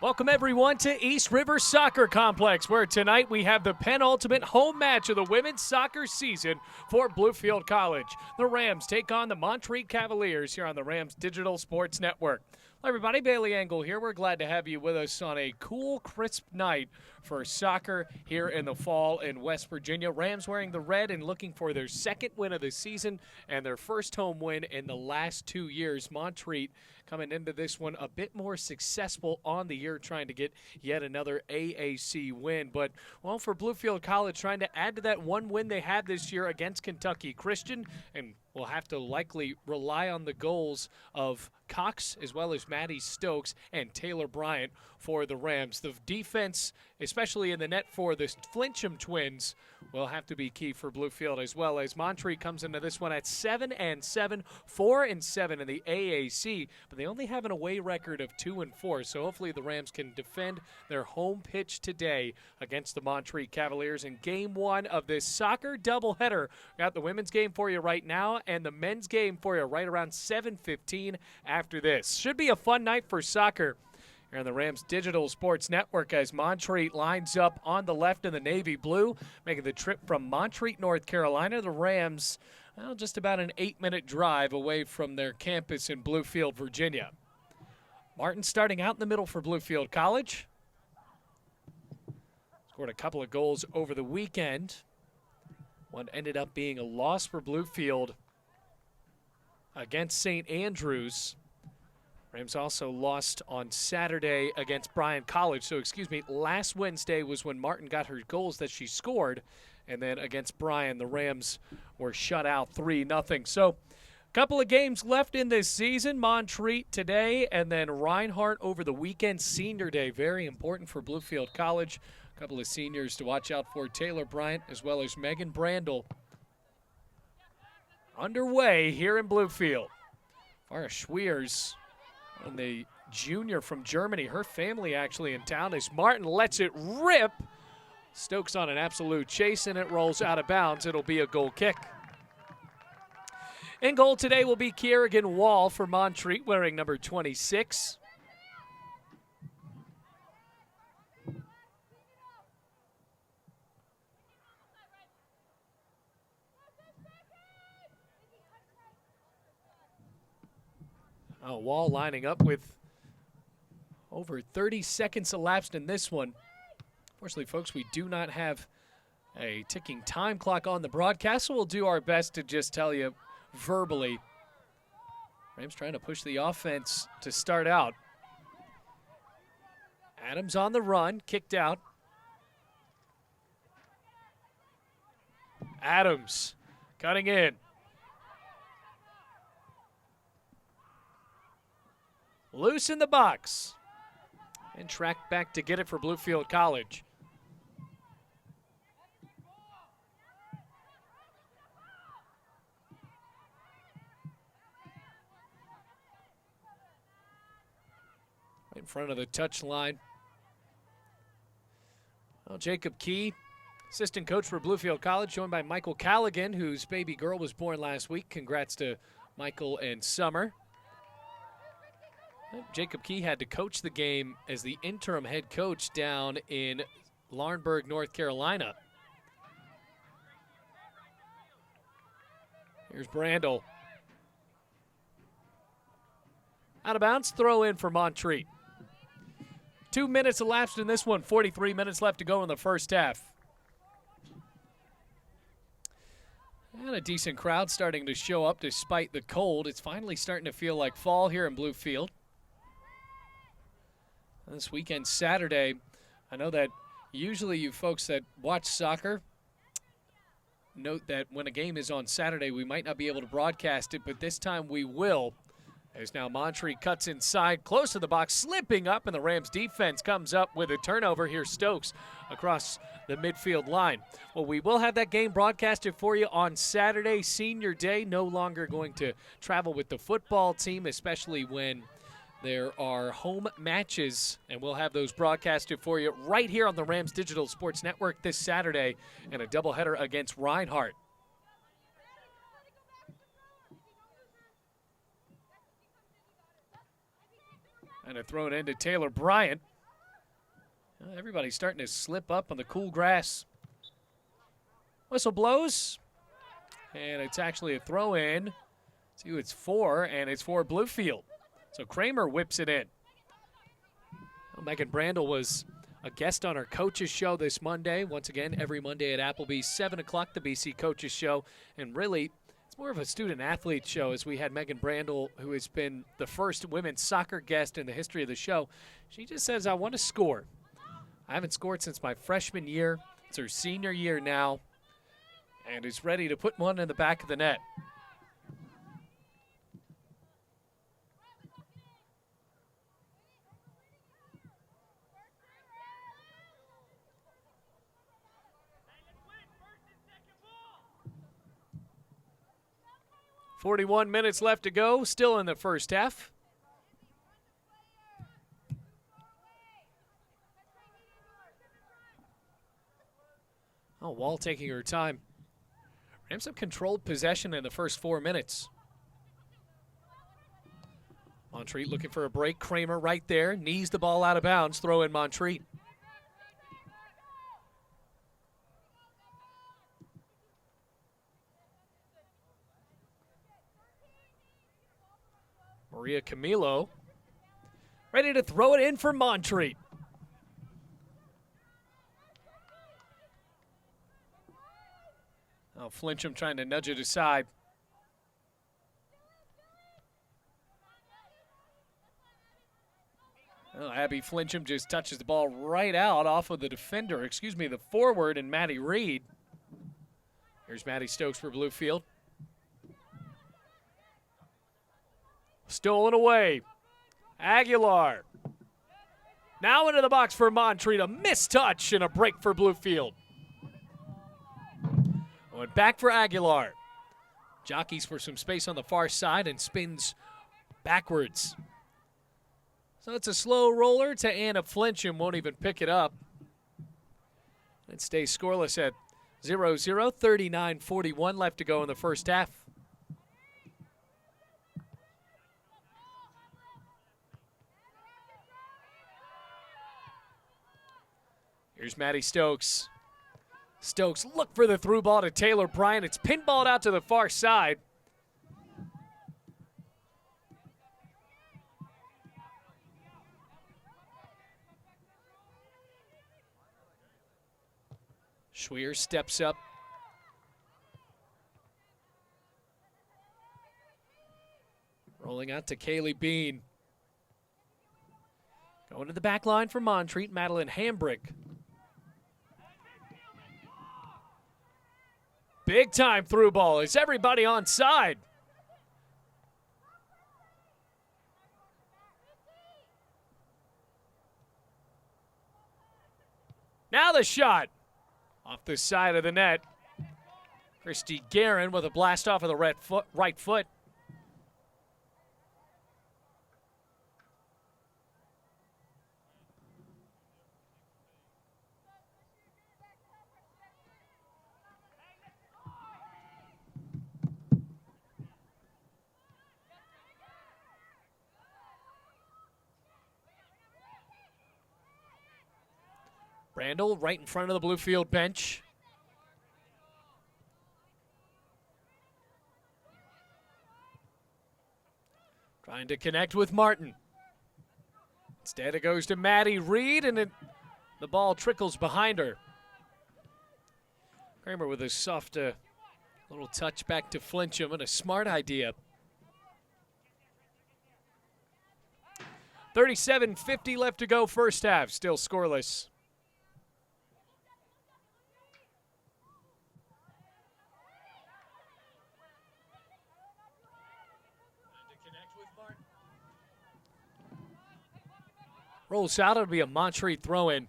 Welcome, everyone, to East River Soccer Complex, where tonight we have the penultimate home match of the women's soccer season for Bluefield College. The Rams take on the Montreat Cavaliers here on the Rams Digital Sports Network. Hello, everybody. Bailey Engel here. We're glad to have you with us on a cool, crisp night for soccer here in the fall in West Virginia. Rams wearing the red and looking for their second win of the season and their first home win in the last 2 years. Montreat coming into this one a bit more successful on the year, trying to get yet another AAC win. But, well, for Bluefield College, trying to add to that one win they had this year against Kentucky Christian, and will have to likely rely on the goals of Cox as well as Maddie Stokes and Taylor Bryant for the Rams. The defense, especially in the net for the Flincham twins, will have to be key for Bluefield, as well as Montreat comes into this one at 7-7, 4-7 in the AAC, but they only have an away record of 2-4. So hopefully the Rams can defend their home pitch today against the Montreat Cavaliers in game one of this soccer doubleheader. Got the women's game for you right now and the men's game for you right around 7:15 after this. Should be a fun night for soccer here on the Rams Digital Sports Network as Montreat lines up on the left in the navy blue, making the trip from Montreat, North Carolina. The Rams, well, just about an 8-minute drive away from their campus in Bluefield, Virginia. Martin starting out in the middle for Bluefield College. Scored a couple of goals over the weekend. One ended up being a loss for Bluefield against St. Andrews. Rams also lost on Saturday against Bryant College. So, last Wednesday was when Martin got her goals that she scored. And then against Bryant, the Rams were shut out 3-0. So, a couple of games left in this season. Montreat today and then Reinhardt over the weekend. Senior Day, very important for Bluefield College. A couple of seniors to watch out for, Taylor Bryant as well as Megan Brandel. Underway here in Bluefield. Farah Schwiers, and the junior from Germany, her family actually in town, as Martin lets it rip. Stokes on an absolute chase, and it rolls out of bounds. It'll be a goal kick. In goal today will be Kerrigan Wall for Montreat, wearing number 26. Wall lining up with over 30 seconds elapsed in this one. Fortunately, folks, we do not have a ticking time clock on the broadcast, so we'll do our best to just tell you verbally. Rams trying to push the offense to start out. Adams on the run, kicked out. Adams cutting in. Loose in the box. And tracked back to get it for Bluefield College. Right in front of the touch line. Well, Jacob Key, assistant coach for Bluefield College, joined by Michael Callaghan, whose baby girl was born last week. Congrats to Michael and Summer. Jacob Key had to coach the game as the interim head coach down in Laurinburg, North Carolina. Here's Brandel. Out of bounds, throw in for Montreat. 2 minutes elapsed in this one, 43 minutes left to go in the first half. And a decent crowd starting to show up despite the cold. It's finally starting to feel like fall here in Bluefield. This weekend, Saturday, I know that usually you folks that watch soccer note that when a game is on Saturday, we might not be able to broadcast it, but this time we will. As now Montreat cuts inside, close to the box, slipping up, and the Rams defense comes up with a turnover. Here's Stokes across the midfield line. Well, we will have that game broadcasted for you on Saturday, Senior Day. No longer going to travel with the football team, especially when there are home matches, and we'll have those broadcasted for you right here on the Rams Digital Sports Network this Saturday in a doubleheader against Reinhardt. And a thrown into Taylor Bryant. Everybody's starting to slip up on the cool grass. Whistle blows, and it's actually a throw-in. See who it's for, and it's for Bluefield. So Kramer whips it in. Well, Megan Brandel was a guest on our coaches show this Monday. Once again, every Monday at Applebee's, 7 o'clock, the BC Coaches Show. And really, it's more of a student-athlete show, as we had Megan Brandel, who has been the first women's soccer guest in the history of the show. She just says, I want to score. I haven't scored since my freshman year. It's her senior year now, and is ready to put one in the back of the net. .41 minutes left to go, still in the first half. Oh, Wall taking her time. Rams have controlled possession in the first 4 minutes. Montreat looking for a break. Kramer right there. Knees the ball out of bounds. Throw in Montreat. Maria Camilo ready to throw it in for Montreat. Oh, Flincham trying to nudge it aside. Oh, Abby Flincham just touches the ball right out off of the defender, the forward, and Maddie Reed. Here's Maddie Stokes for Bluefield. Stolen away. Aguilar. Now into the box for Montreat. A missed touch and a break for Bluefield. Went back for Aguilar. Jockeys for some space on the far side and spins backwards. So it's a slow roller to Anna Flincham. Won't even pick it up. It stays scoreless at 0-0. 39-41 left to go in the first half. Here's Maddie Stokes. Stokes look for the through ball to Taylor Bryant. It's pinballed out to the far side. Schweer steps up. Rolling out to Kaylee Bean. Going to the back line for Montreat, Madeline Hambrick. Big time through ball. Is everybody on side? Now the shot. Off the side of the net. Christie Garin with a blast off of the right foot. Brandel right in front of the Bluefield bench. Trying to connect with Martin. Instead it goes to Maddie Reed, and the ball trickles behind her. Kramer with a soft little touch back to Flincham, and a smart idea. 37:50 left to go first half, still scoreless. Rolls out, it'll be a Montreat throw-in.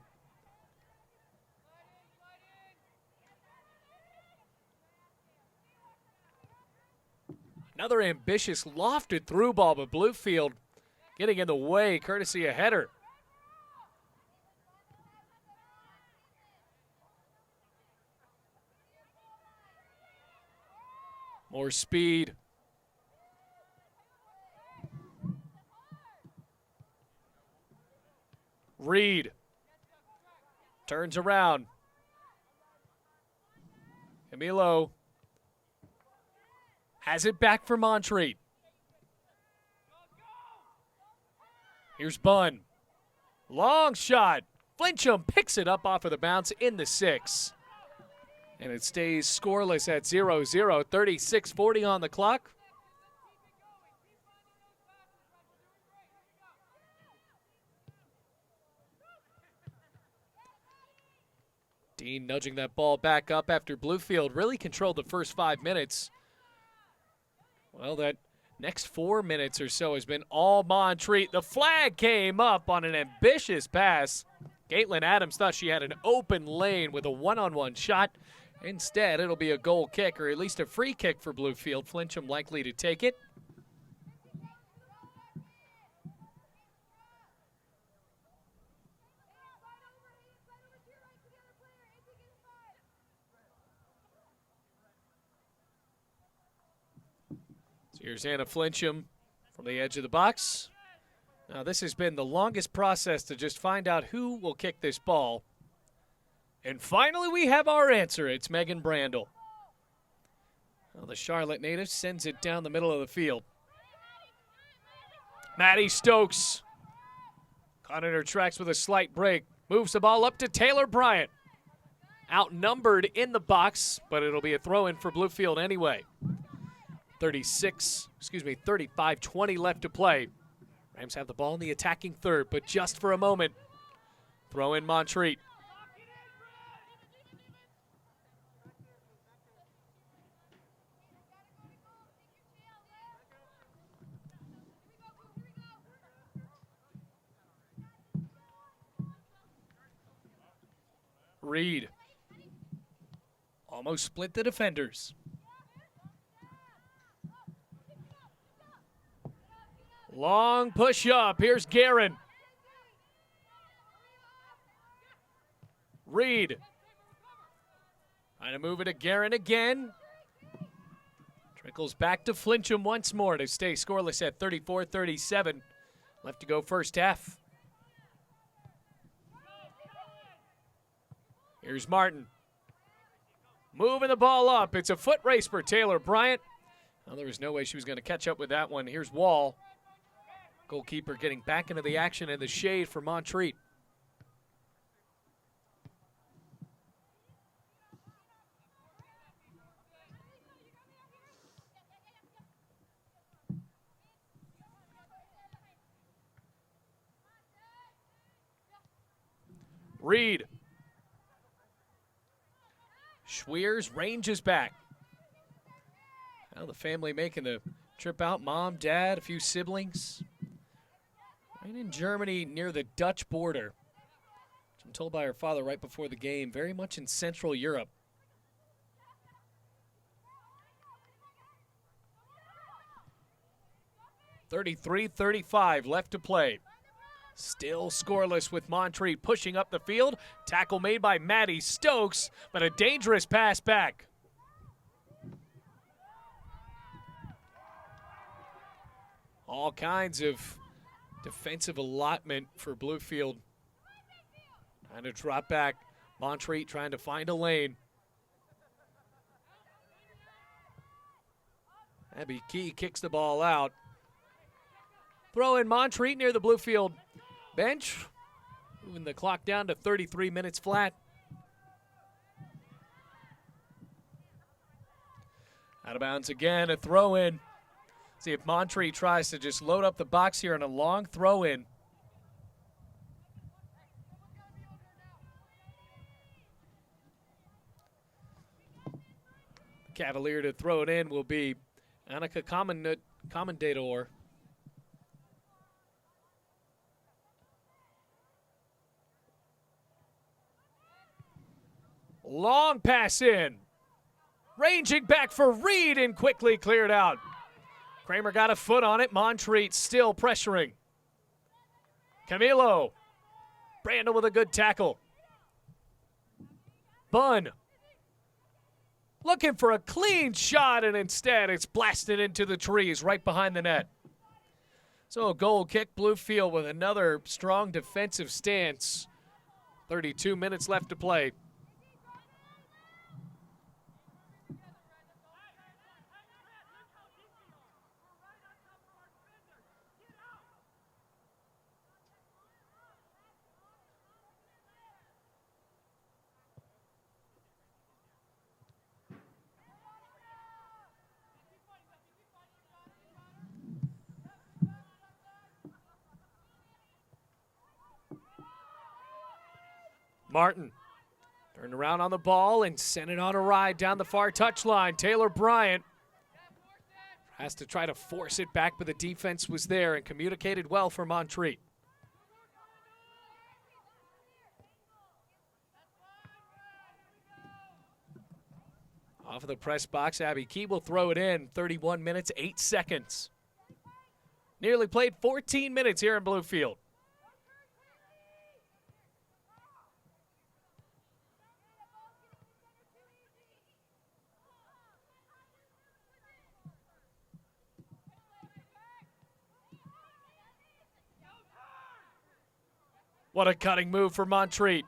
Another ambitious lofted through ball, but Bluefield getting in the way, courtesy of header. More speed. Reed Turns around. Camilo has it back for Montreat. Here's Bunn. Long shot. Flincham picks it up off of the bounce in the 6. And it stays scoreless at 0-0, 36:40 on the clock. Dean nudging that ball back up after Bluefield really controlled the first 5 minutes. Well, that next 4 minutes or so has been all Montreat. The flag came up on an ambitious pass. Caitlin Adams thought she had an open lane with a one-on-one shot. Instead, it'll be a goal kick, or at least a free kick for Bluefield. Flincham likely to take it. So here's Anna Flincham from the edge of the box. Now, this has been the longest process to just find out who will kick this ball. And finally, we have our answer. It's Megan Brandel. Well, the Charlotte native sends it down the middle of the field. Maddie Stokes caught in her tracks with a slight break. Moves the ball up to Taylor Bryant. Outnumbered in the box, but it'll be a throw-in for Bluefield anyway. 35-20 left to play. Rams have the ball in the attacking third, but just for a moment. Throw in Montreat. Reed almost split the defenders. Long push up. Here's Garin. Reed trying to move it to Garin again. Trickles back to Flincham once more to stay scoreless at 34-37. Left to go first half. Here's Martin. Moving the ball up. It's a foot race for Taylor Bryant. Well, there was no way she was going to catch up with that one. Here's Wall. Goalkeeper getting back into the action in the shade for Montreat. Reed. Schweers ranges back. Now the family making the trip out. Mom, dad, a few siblings. Right in Germany near the Dutch border. I'm told by her father right before the game, very much in Central Europe. .33-35 left to play. Still scoreless with Montreat pushing up the field. Tackle made by Maddie Stokes, but a dangerous pass back. All kinds of defensive allotment for Bluefield. Trying to drop back. Montreat trying to find a lane. Abby Key kicks the ball out. Throw in Montreat near the Bluefield bench. Moving the clock down to 33 minutes flat. Out of bounds again, a throw in. See if Montreat tries to just load up the box here on a long throw in. Cavalier to throw it in will be Annika Commendator. Long pass in. Ranging back for Reed and quickly cleared out. Kramer got a foot on it. Montreat still pressuring. Camilo. Brandel with a good tackle. Bunn. Looking for a clean shot, and instead it's blasted into the trees right behind the net. So a goal kick. Bluefield with another strong defensive stance. 32 minutes left to play. Martin turned around on the ball and sent it on a ride down the far touchline. Taylor Bryant has to try to force it back, but the defense was there and communicated well for Montreat. Off of the press box, Abby Key will throw it in. 31 minutes, 8 seconds. Nearly played 14 minutes here in Bluefield. What a cutting move for Montreat.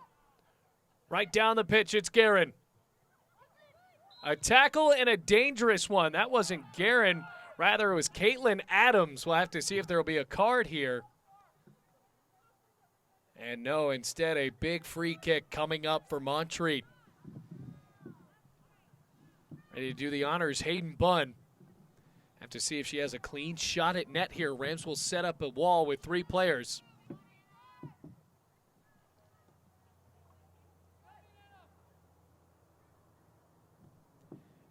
Right down the pitch, it's Garin. A tackle and a dangerous one. That wasn't Garin. Rather, it was Caitlin Adams. We'll have to see if there will be a card here. And no, instead a big free kick coming up for Montreat. Ready to do the honors, Hayden Bunn. Have to see if she has a clean shot at net here. Rams will set up a wall with 3 players.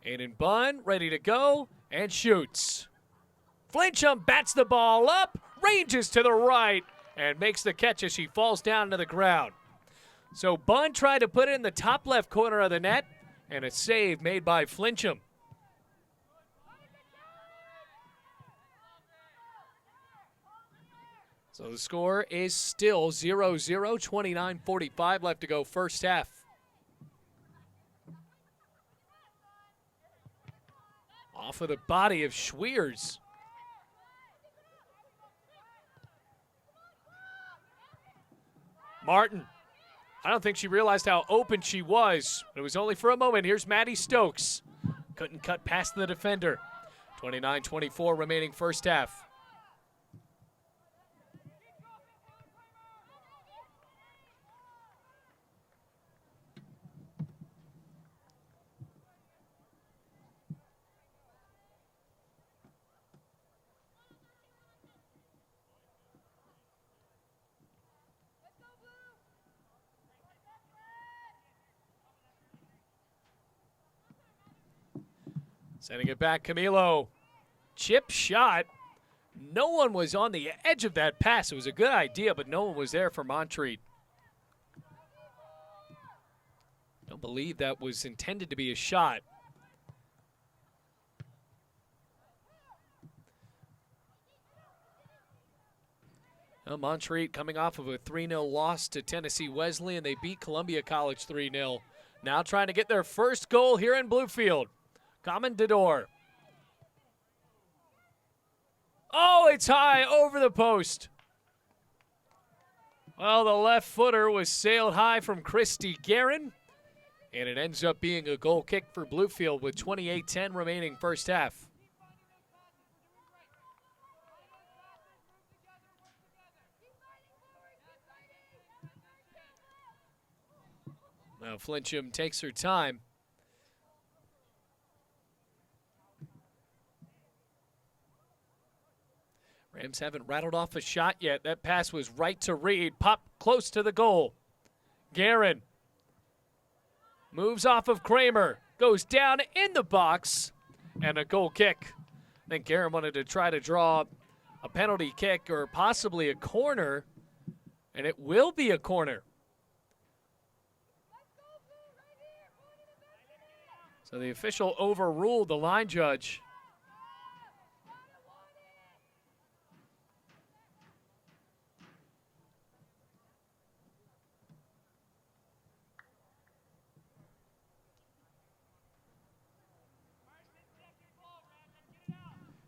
Aiden Bunn ready to go and shoots. Flinchum bats the ball up, ranges to the right, and makes the catch as she falls down to the ground. So Bunn tried to put it in the top left corner of the net, and a save made by Flinchum. So the score is still 0-0, 29:45 left to go first half. Off of the body of Schweers. Martin. I don't think she realized how open she was. It was only for a moment. Here's Maddie Stokes. Couldn't cut past the defender. 29-24 remaining first half. Sending it back, Camilo. Chip shot. No one was on the edge of that pass. It was a good idea, but no one was there for Montreat. Don't believe that was intended to be a shot. Well, Montreat coming off of a 3-0 loss to Tennessee Wesleyan. They beat Columbia College 3-0. Now trying to get their first goal here in Bluefield. Commandador. Oh, it's high over the post. Well, the left footer was sailed high from Christie Garin, and it ends up being a goal kick for Bluefield with 28-10 remaining first half. Now Flinchum takes her time. Rams haven't rattled off a shot yet. That pass was right to Reed. Pop close to the goal. Garin moves off of Kramer. Goes down in the box. And a goal kick. I think Garin wanted to try to draw a penalty kick or possibly a corner. And it will be a corner. So the official overruled the line judge.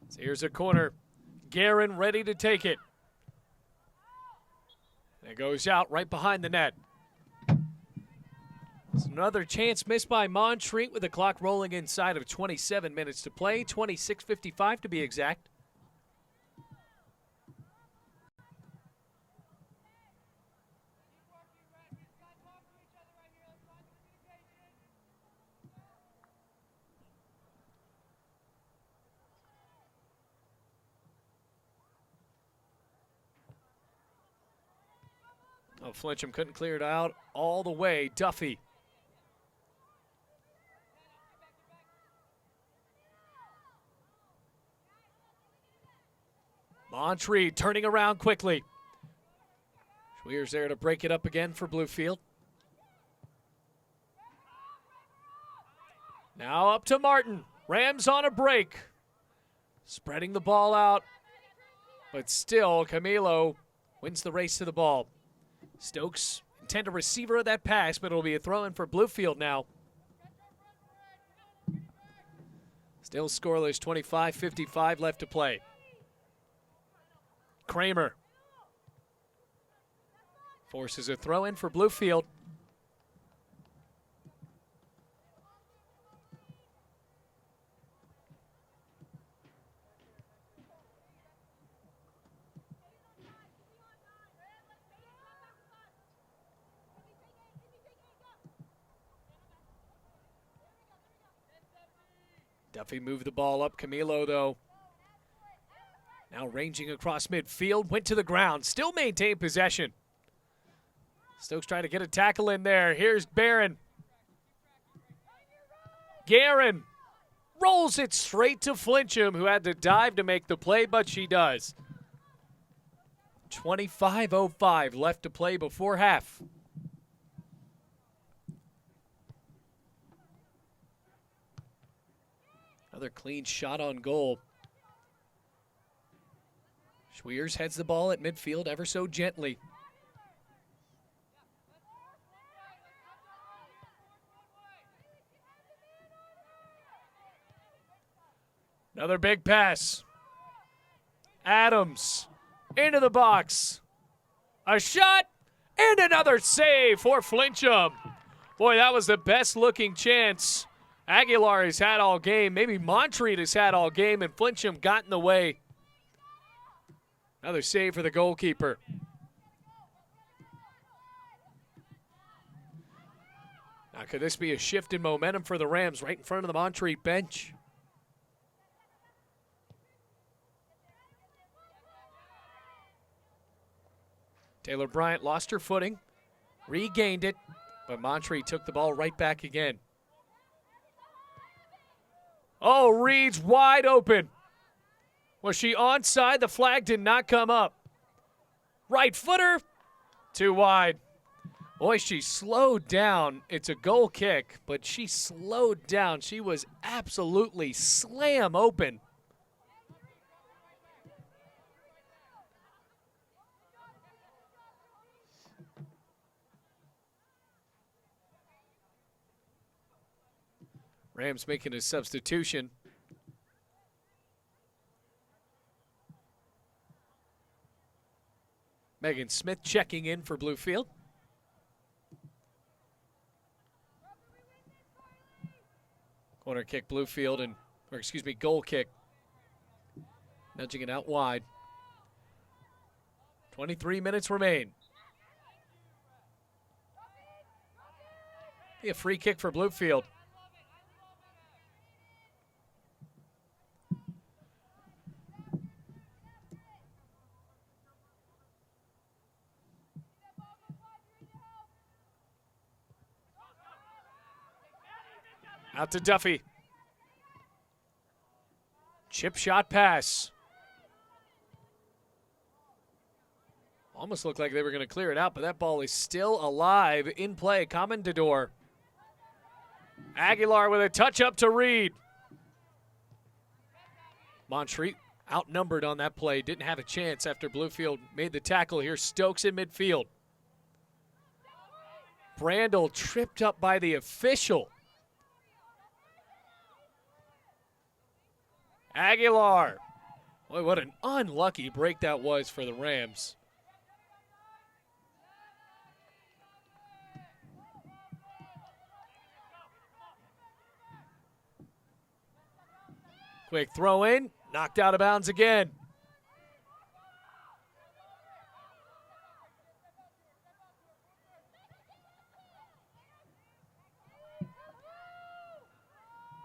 So here's a corner. Garin ready to take it. And it goes out right behind the net. Another chance missed by Montreat with the clock rolling inside of 27 minutes to play, 26:55 to be exact. Oh, Flincham couldn't clear it out all the way. Duffy. Montreat turning around quickly. Schweer's there to break it up again for Bluefield. Now up to Martin. Rams on a break. Spreading the ball out. But still, Camilo wins the race to the ball. Stokes intend a receiver of that pass, but it'll be a throw-in for Bluefield now. Still scoreless, 25:55 left to play. Kramer forces a throw-in for Bluefield. Duffy moved the ball up. Camilo, though, now ranging across midfield, went to the ground, still maintained possession. Stokes trying to get a tackle in there. Here's Barron. Garin rolls it straight to Flincham, who had to dive to make the play, but she does. 25:05 left to play before half. Another clean shot on goal. Schweers heads the ball at midfield ever so gently. Another big pass. Adams into the box. A shot and another save for Flincham. Boy, that was the best looking chance Aguilar has had all game. Maybe Montreat has had all game, and Flincham got in the way. Another save for the goalkeeper. Now, could this be a shift in momentum for the Rams right in front of the Montreat bench? Taylor Bryant lost her footing, regained it, but Montreat took the ball right back again. Oh, Reed's wide open. Was she onside? The flag did not come up. Right footer, too wide. Boy, she slowed down. It's a goal kick, but she slowed down. She was absolutely slam open. Rams making a substitution. Megan Smith checking in for Bluefield. Corner kick Bluefield, goal kick. Nudging it out wide. 23 minutes remain. Be a free kick for Bluefield. Out to Duffy. Chip shot pass. Almost looked like they were going to clear it out, but that ball is still alive in play. Commendador. Aguilar with a touch up to Reed. Montreat outnumbered on that play. Didn't have a chance after Bluefield made the tackle. Here's Stokes in midfield. Brandel tripped up by the official. Aguilar. Boy, what an unlucky break that was for the Rams. Quick throw in, knocked out of bounds again.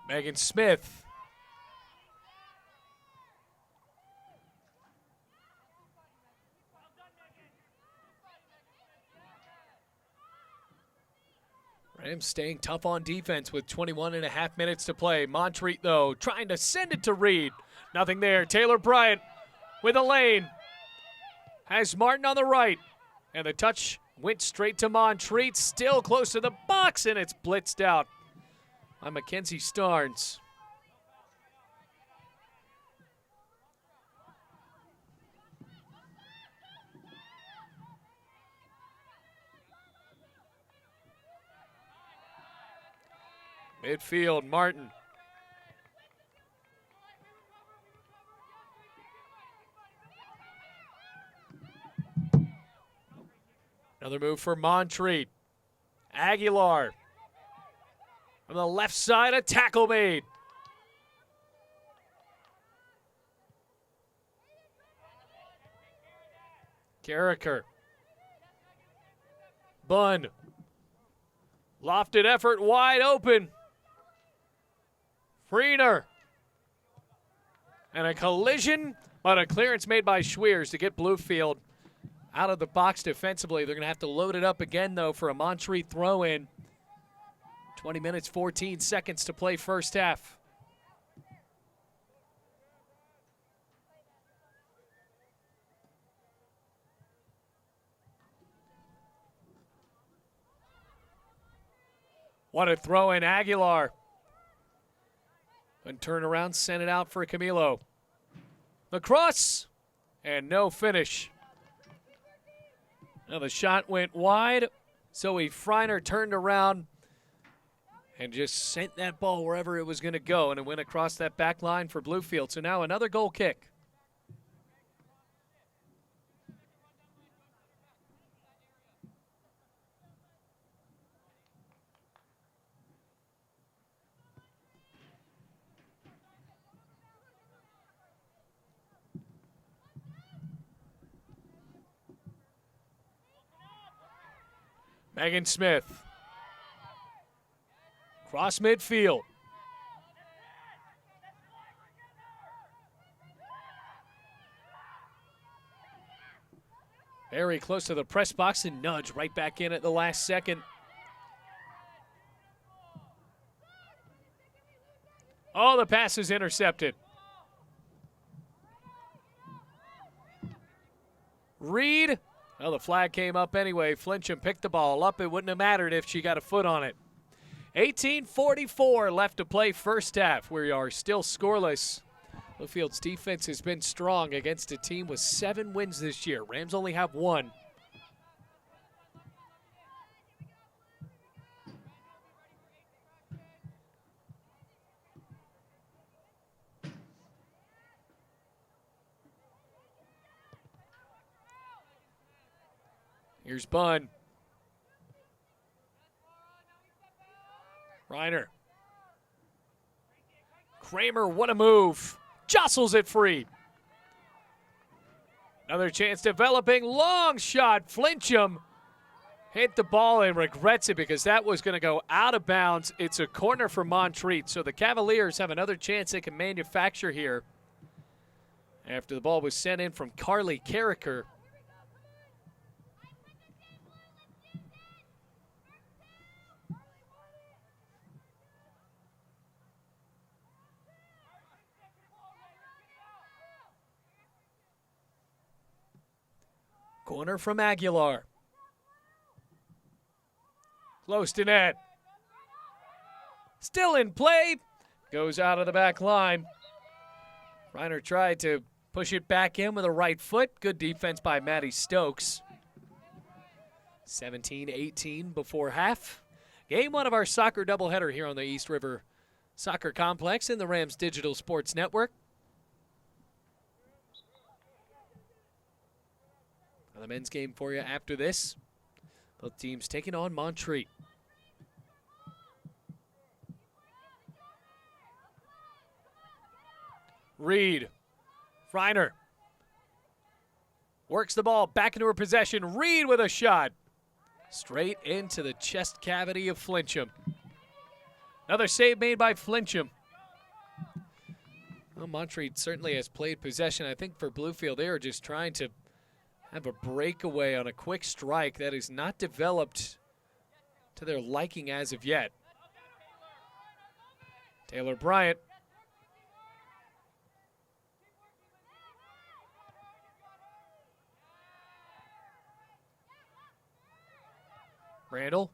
Megan Smith. Rams staying tough on defense with 21.5 minutes to play. Montreat, though, trying to send it to Reed. Nothing there. Taylor Bryant with a lane. Has Martin on the right. And the touch went straight to Montreat. Still close to the box, and it's blitzed out by Mackenzie Starnes. Midfield, Martin. Another move for Montreat. Aguilar. From the left side, a tackle made. Carricker. Bunn. Lofted effort, wide open. Freener. And a collision, but a clearance made by Schweers to get Bluefield out of the box defensively. They're going to have to load it up again, though, for a Montreat throw-in. 20 minutes, 14 seconds to play first half. What a throw in, Aguilar. And turn around, send it out for Camilo. The cross, and no finish. Now the shot went wide. Zoe Freiner turned around and just sent that ball wherever it was going to go, and it went across that back line for Bluefield. So now another goal kick. Megan Smith. Cross midfield. Very close to the press box and nudge right back in at the last second. Oh, the pass is intercepted. Reed. Well, the flag came up anyway. Flincham picked the ball up. It wouldn't have mattered if she got a foot on it. 18:44 left to play first half. We are still scoreless. Bluefield's defense has been strong against a team with 7 wins this year. Rams only have 1. Here's Bunn. Reiner. Kramer, what a move. Jostles it free. Another chance developing. Long shot. Flincham hit the ball and regrets it because that was going to go out of bounds. It's a corner for Montreat. So the Cavaliers have another chance they can manufacture here after the ball was sent in from Carly Carricker. Corner from Aguilar. Close to net. Still in play. Goes out of the back line. Reiner tried to push it back in with a right foot. Good defense by Maddie Stokes. 17-18 before half. Game 1 of our soccer doubleheader here on the East River Soccer Complex in the Rams Digital Sports Network. The men's game for you after this. Both teams taking on Montreat. Reed. Reiner. Works the ball back into her possession. Reed with a shot. Straight into the chest cavity of Flincham. Another save made by Flincham. Well, Montreat certainly has played possession. I think for Bluefield, they are just trying to have a breakaway on a quick strike that is not developed to their liking as of yet. Taylor Bryant. Randall.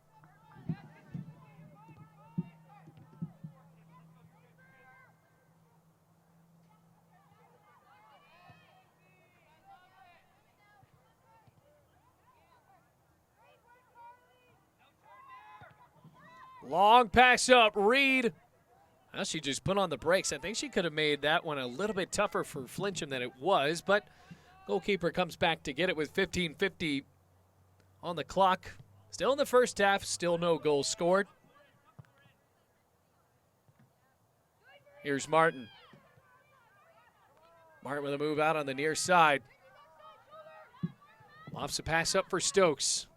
Long pass up, Reed. Well, she just put on the brakes. I think she could have made that one a little bit tougher for Flincham than it was, but goalkeeper comes back to get it with 15:50 on the clock. Still in the first half, still no goals scored. Here's Martin. Martin with a move out on the near side. Lofts a pass up for Stokes.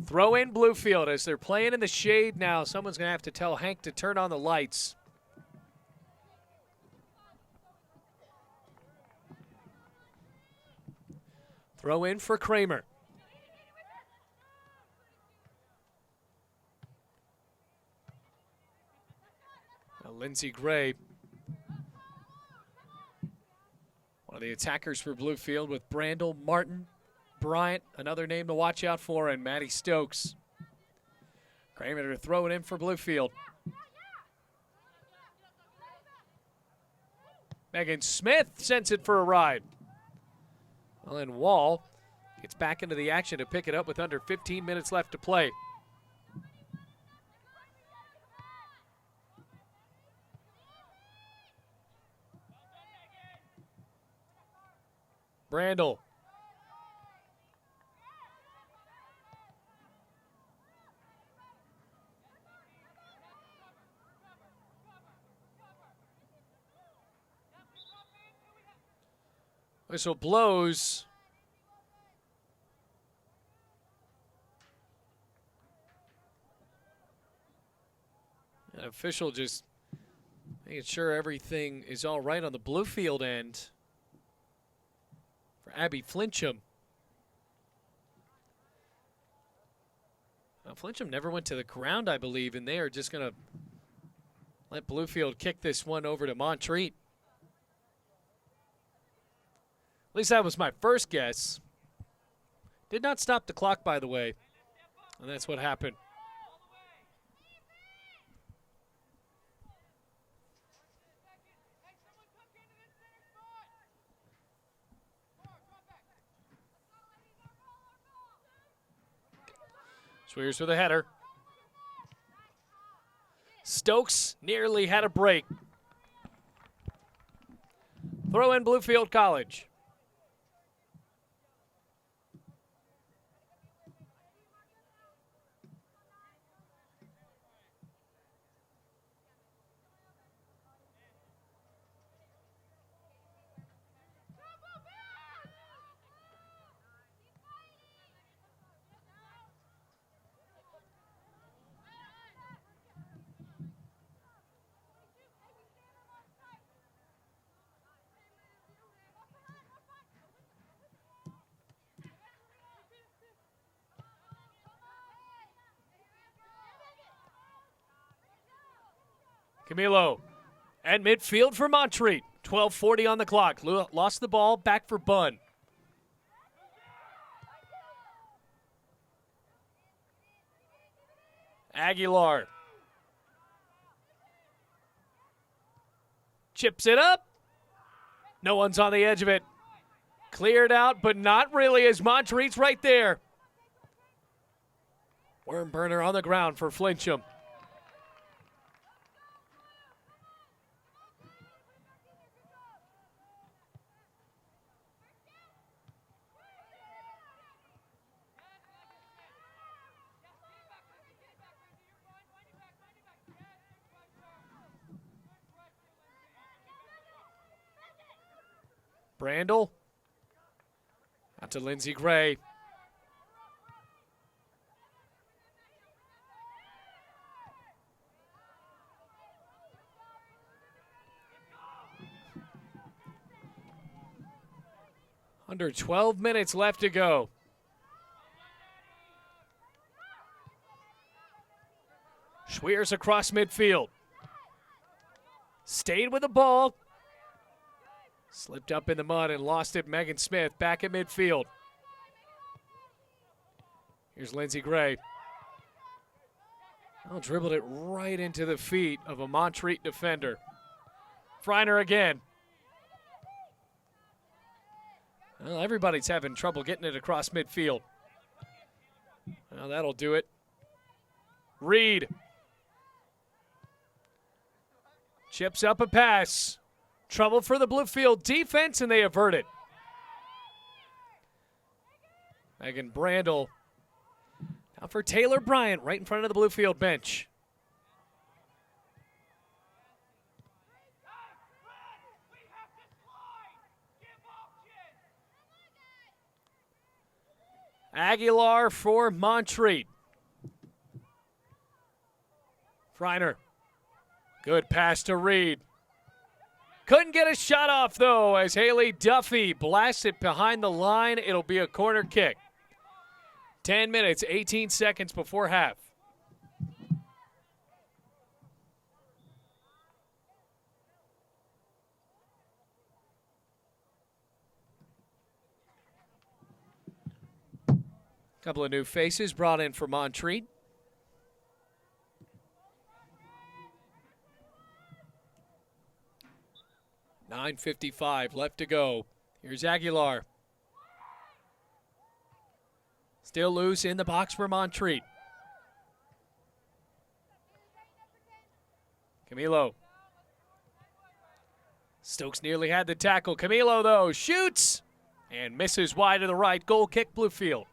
Throw in Bluefield as they're playing in the shade now. Someone's going to have to tell Hank to turn on the lights. Throw in for Kramer. Now Lindsey Gray, one of the attackers for Bluefield, with Brandel, Martin, Bryant, another name to watch out for, and Maddie Stokes. Kramer to throw it in for Bluefield. Megan Smith sends it for a ride. Well, and Wall gets back into the action to pick it up with under 15 minutes left to play. Brandel. Whistle blows. An official just making sure everything is all right on the Bluefield end for Abby Flincham. Now, Flincham never went to the ground, I believe, and they are just going to let Bluefield kick this one over to Montreat. At least that was my first guess. Did not stop the clock, by the way, and that's what happened. Swears with a header. Stokes nearly had a break. Throw in Bluefield College. Camilo at midfield for Montreat. 12:40 on the clock. Lost the ball, back for Bunn. Aguilar. Chips it up. No one's on the edge of it. Cleared out, but not really, as Montreat's right there. Worm burner on the ground for Flincham. Brandel. Out to Lindsey Gray. Under 12 minutes left to go. Schweers across midfield. Stayed with the ball. Slipped up in the mud and lost it. Megan Smith back at midfield. Here's Lindsey Gray. Oh, dribbled it right into the feet of a Montreat defender. Freiner again. Well, everybody's having trouble getting it across midfield. Well, that'll do it. Reed. Chips up a pass. Trouble for the Bluefield defense, and they avert it. Megan Brandel. Now for Taylor Bryant, right in front of the Bluefield bench. Aguilar for Montreat. Freiner. Good pass to Reed. Couldn't get a shot off, though, as Haley Duffy blasts it behind the line. It'll be a corner kick. 10 minutes, 18 seconds before half. Couple of new faces brought in for Montreat. .9:55 left to go. Here's Aguilar. Still loose in the box for Montreat. Camilo. Stokes nearly had the tackle. Camilo, though, shoots and misses wide to the right. Goal kick, Bluefield.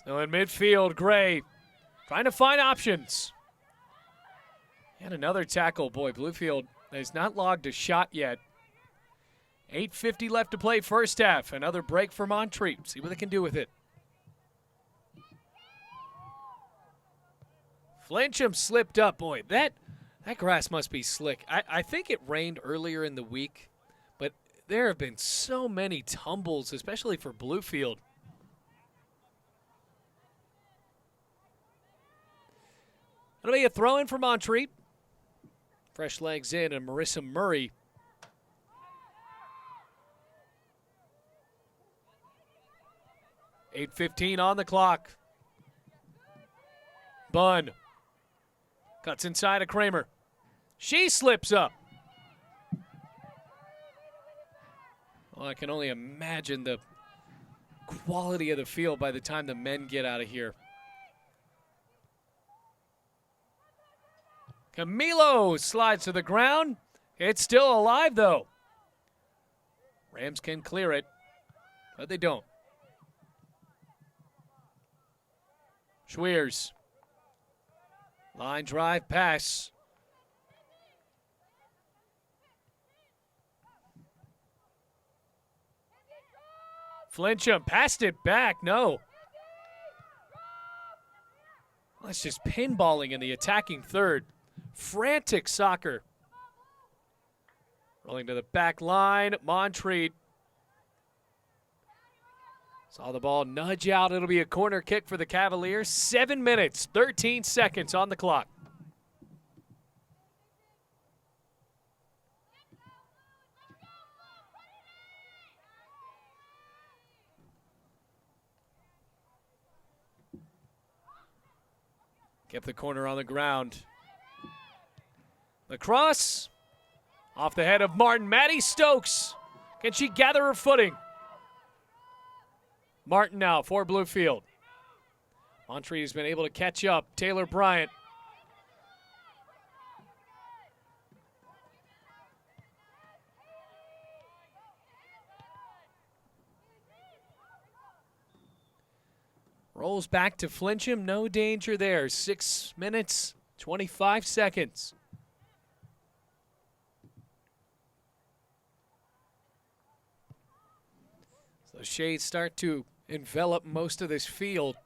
Still in midfield, Gray trying to find options. And another tackle. Boy, Bluefield has not logged a shot yet. 8:50 left to play first half. Another break for Montreat. See what they can do with it. Flincham slipped up. Boy, that grass must be slick. I think it rained earlier in the week, but there have been so many tumbles, especially for Bluefield. It'll be a throw-in for Montreat. Fresh legs in, and Marissa Murray. .8:15 on the clock. Bunn. Cuts inside of Kramer. She slips up. Well, I can only imagine the quality of the field by the time the men get out of here. Camilo slides to the ground. It's still alive, though. Rams can clear it, but they don't. Schweers. Line drive pass. Flincham passed it back. No. That's just pinballing in the attacking third. Frantic soccer. Rolling to the back line. Montreat. Saw the ball nudge out. It'll be a corner kick for the Cavaliers. 7 minutes, 13 seconds on the clock. Kept the corner on the ground. The cross off the head of Martin. Maddie Stokes. Can she gather her footing? Martin now for Bluefield. Montreat has been able to catch up. Taylor Bryant. Rolls back to Flincham. No danger there. 6 minutes, 25 seconds. So shades start to envelop most of this field.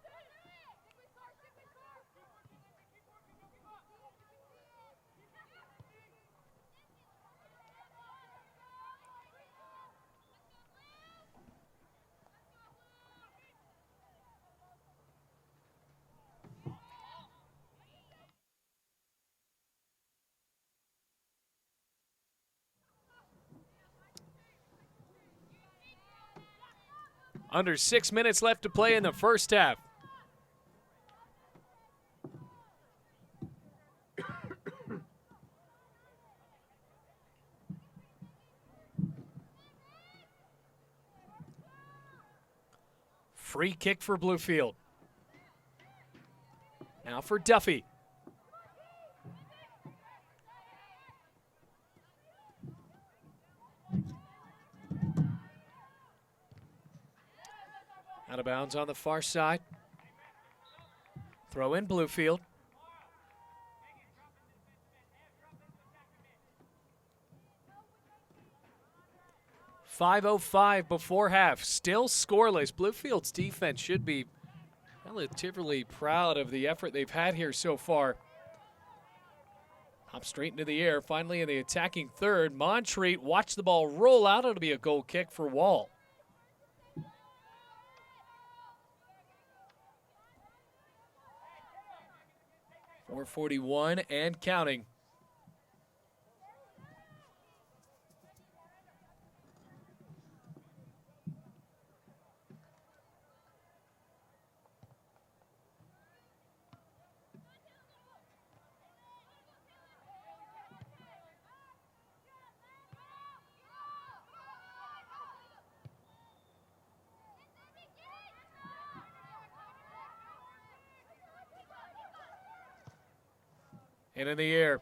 Under 6 minutes left to play in the first half. Free kick for Bluefield. Now for Duffy. Out of bounds on the far side. Throw in Bluefield. .5:05 before half. Still scoreless. Bluefield's defense should be relatively proud of the effort they've had here so far. Hop straight into the air. Finally in the attacking third. Montreat watch the ball roll out. It'll be a goal kick for Wall. .441 and counting. And in the air,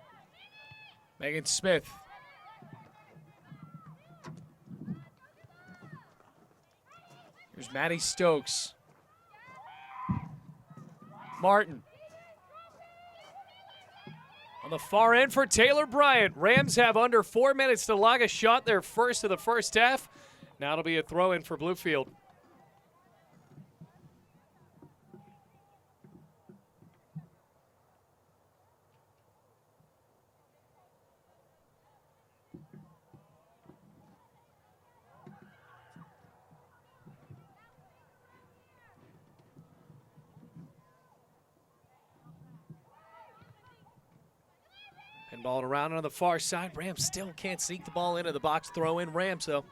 Megan Smith. Here's Maddie Stokes. Martin. On the far end for Taylor Bryant. Rams have under 4 minutes to log a shot, their first of the first half. Now it'll be a throw in for Bluefield. Ball around on the far side. Rams still can't sneak the ball into the box. Throw in Rams, though.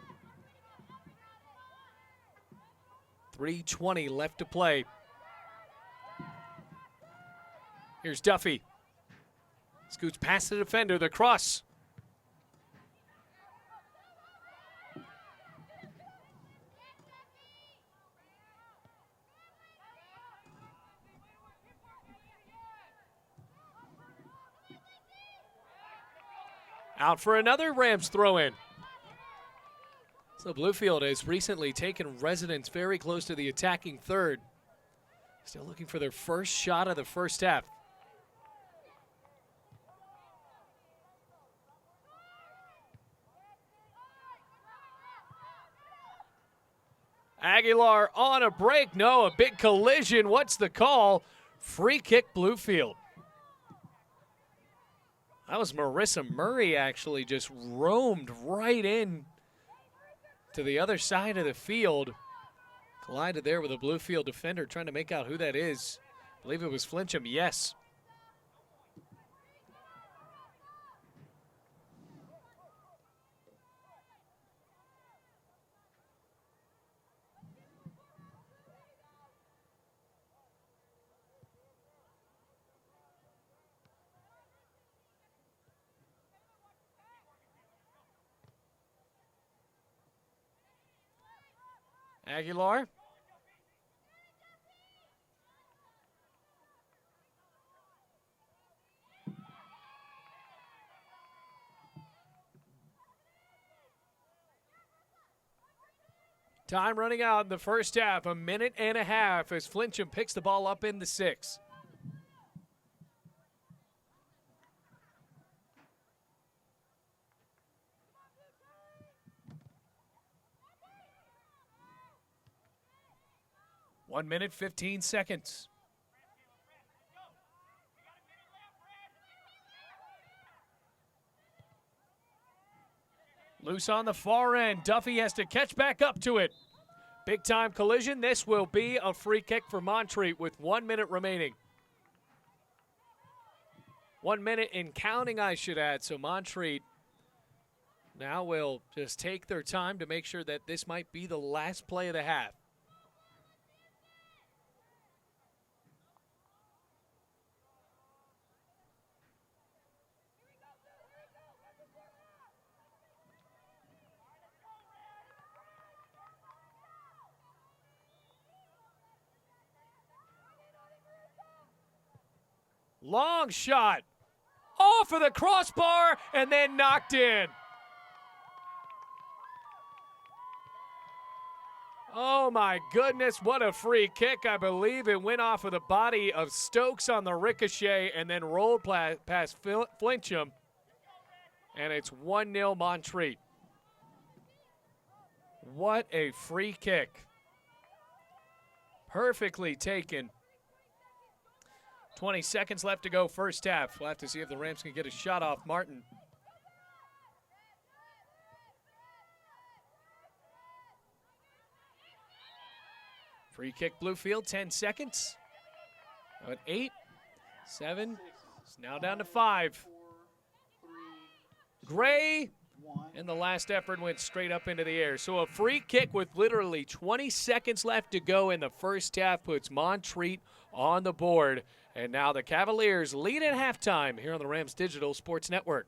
3:20 left to play. Here's Duffy. Scoots past the defender. The cross. Out for another Rams throw-in. So Bluefield has recently taken residence very close to the attacking third. Still looking for their first shot of the first half. Aguilar on a break. No, a big collision. What's the call? Free kick Bluefield. That was Marissa Murray actually just roamed right in to the other side of the field. Collided there with a Bluefield defender trying to make out who that is. I believe it was Flincham, yes. Aguilar. Time running out in the first half, 1.5 minutes as Flincham picks the ball up in the 6. One minute, 15 seconds. Loose on the far end. Duffy has to catch back up to it. Big time collision. This will be a free kick for Montreat with 1 minute remaining. 1 minute in counting, I should add. So Montreat now will just take their time to make sure that this might be the last play of the half. Long shot. Off of the crossbar and then knocked in. Oh my goodness, what a free kick. I believe it went off of the body of Stokes on the ricochet and then rolled past Flincham. And it's 1-0 Montreat. What a free kick. Perfectly taken. 20 seconds left to go first half. We'll have to see if the Rams can get a shot off Martin. Free kick Bluefield, 10 seconds. 8, 7, it's now down to 5. Gray, and the last effort went straight up into the air. So a free kick with literally 20 seconds left to go in the first half puts Montreat on the board. And now the Cavaliers lead at halftime here on the Rams Digital Sports Network.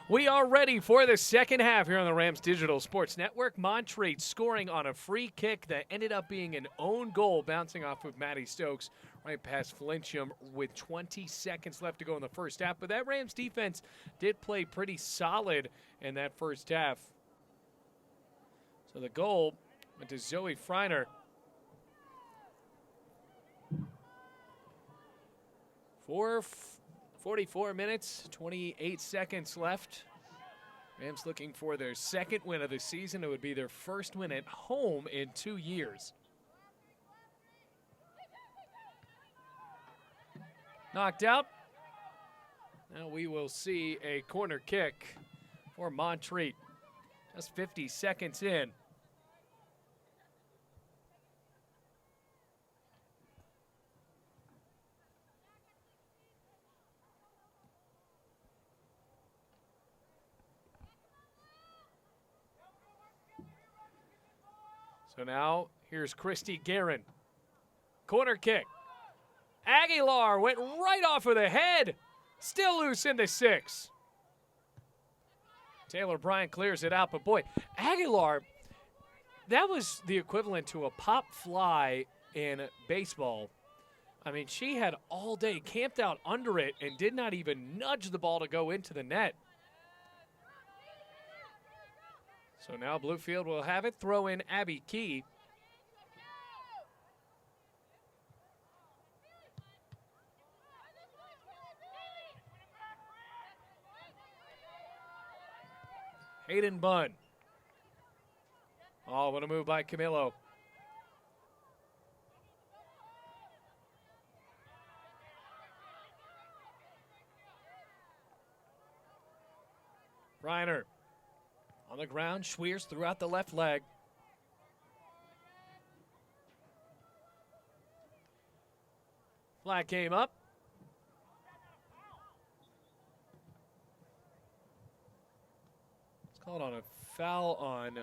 We are ready for the second half here on the Rams Digital Sports Network. Montreat scoring on a free kick that ended up being an own goal, bouncing off of Matty Stokes right past Flincham with 20 seconds left to go in the first half. But that Rams defense did play pretty solid in that first half. So the goal went to Zoe Freiner. 44 minutes, 28 seconds left. Rams looking for their second win of the season. It would be their first win at home in 2 years. Knocked out. Now we will see a corner kick for Montreat. Just 50 seconds in. So now here's Christie Garin. Corner kick. Aguilar went right off of the head. Still loose in the 6. Taylor Bryant clears it out, but boy, Aguilar, that was the equivalent to a pop fly in baseball. I mean, she had all day camped out under it and did not even nudge the ball to go into the net. So now Bluefield will have it. Throw in Abby Key. Hayden Bunn. Oh, what a move by Camillo. Reiner. On the ground, Schweers threw out the left leg. Flag came up. It's called on a foul on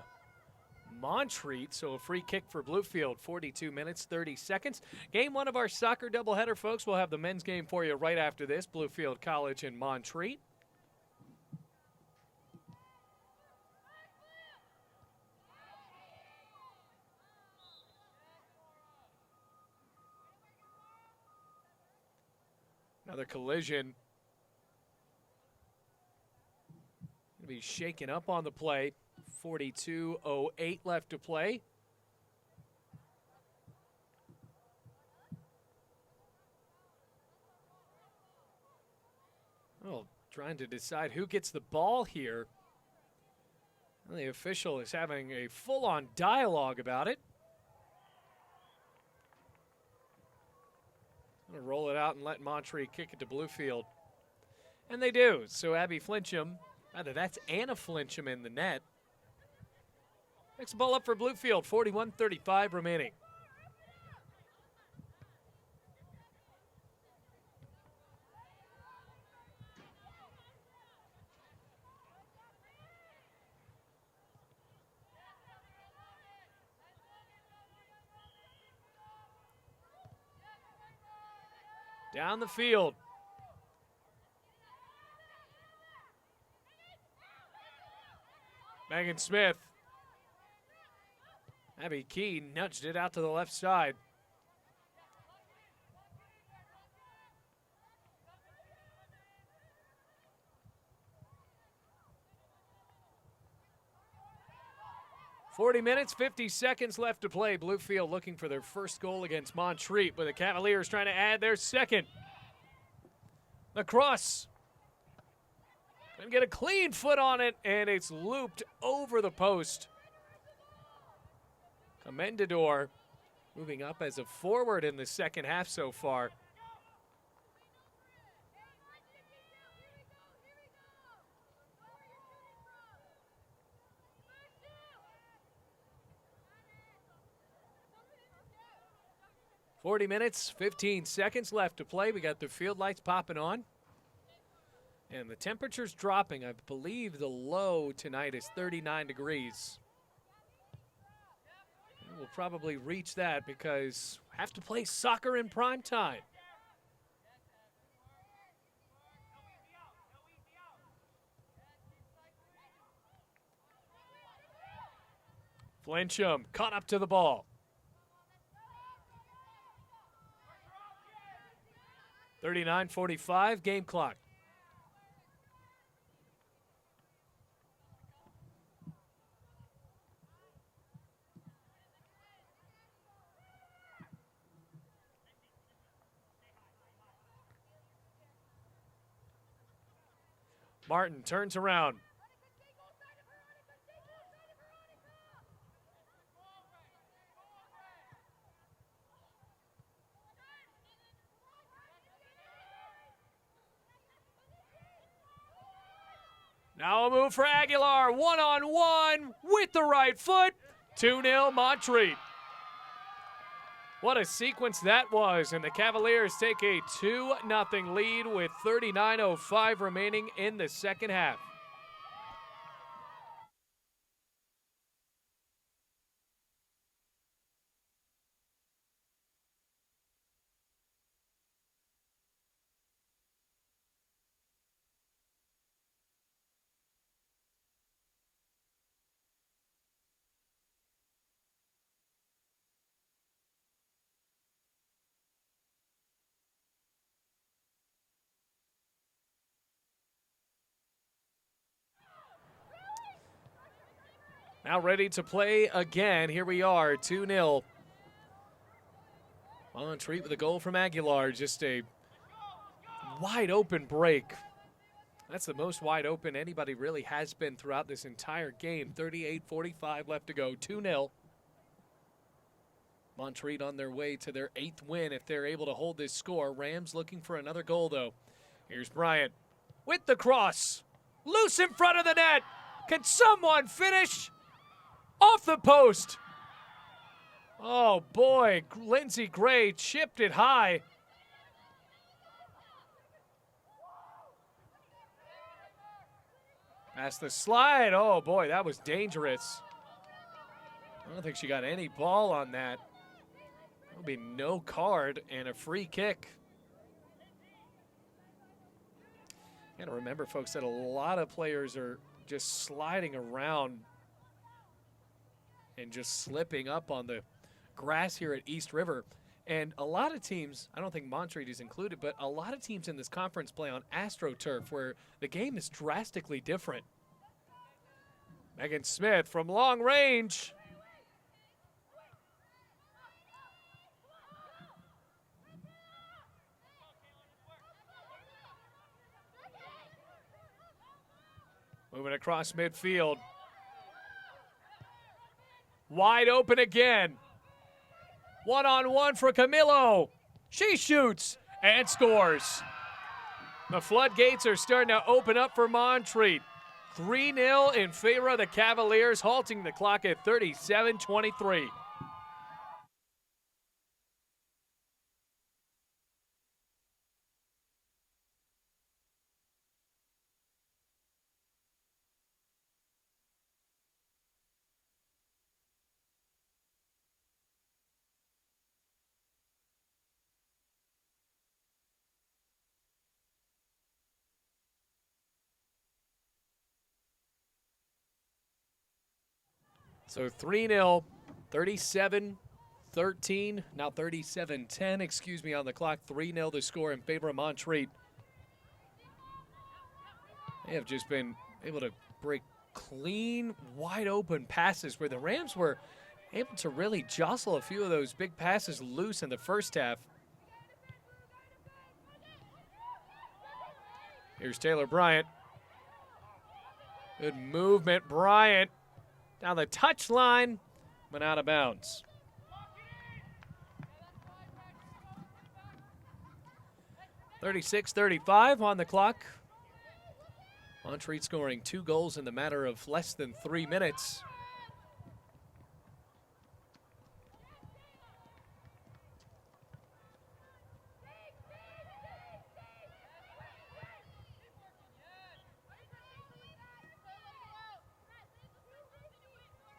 Montreat, so a free kick for Bluefield, 42 minutes, 30 seconds. Game 1 of our soccer doubleheader, folks. We'll have the men's game for you right after this, Bluefield College and Montreat. Another collision. Going to be shaken up on the play. 42:08 left to play. Oh, trying to decide who gets the ball here. Well, the official is having a full-on dialogue about it. Gonna roll it out and let Montreat kick it to Bluefield. And they do. So Abby Flincham, rather that's Anna Flincham in the net. Picks the ball up for Bluefield, 41:35 remaining. Down the field. Megan Smith. Abby Key nudged it out to the left side. .40 minutes, 50 seconds left to play. Bluefield looking for their first goal against Montreat, but the Cavaliers trying to add their second. The cross. Gonna get a clean foot on it, and it's looped over the post. Commendador moving up as a forward in the second half so far. .40 minutes, 15 seconds left to play. We got the field lights popping on. And the temperature's dropping. I believe the low tonight is 39 degrees. And we'll probably reach that because we have to play soccer in prime time. Clincham caught up to the ball. 39:45 game clock. Martin turns around. Now a move for Aguilar, one-on-one with the right foot, 2-0 Montreat. What a sequence that was, and the Cavaliers take a 2-0 lead with 39:05 remaining in the second half. Now ready to play again. Here we are, 2-0. Montreat with a goal from Aguilar. Just a wide open break. That's the most wide open anybody really has been throughout this entire game. 38:45 left to go, 2-0. Montreat on their way to their 8th win if they're able to hold this score. Rams looking for another goal, though. Here's Bryant with the cross. Loose in front of the net. Can someone finish? Off the post. Oh, boy. Lindsey Gray chipped it high. Past the slide. Oh, boy, that was dangerous. I don't think she got any ball on that. There'll be no card and a free kick. You gotta remember, folks, that a lot of players are just sliding around and just slipping up on the grass here at East River. And a lot of teams, I don't think Montreat is included, but a lot of teams in this conference play on AstroTurf, where the game is drastically different. Megan Smith from long range. Moving across midfield. Wide open again. One-on-one for Camillo. She shoots and scores. The floodgates are starting to open up for Montreat. 3-0 in favor of the Cavaliers, halting the clock at 37:23. So 3-0, 37-13, now 37-10, excuse me, on the clock. 3-0 the score in favor of Montreat. They have just been able to break clean, wide open passes where the Rams were able to really jostle a few of those big passes loose in the first half. Here's Taylor Bryant. Good movement, Bryant. Down the touchline, but out of bounds. (36:35) on the clock. Montreat scoring 2 goals in the matter of less than 3 minutes.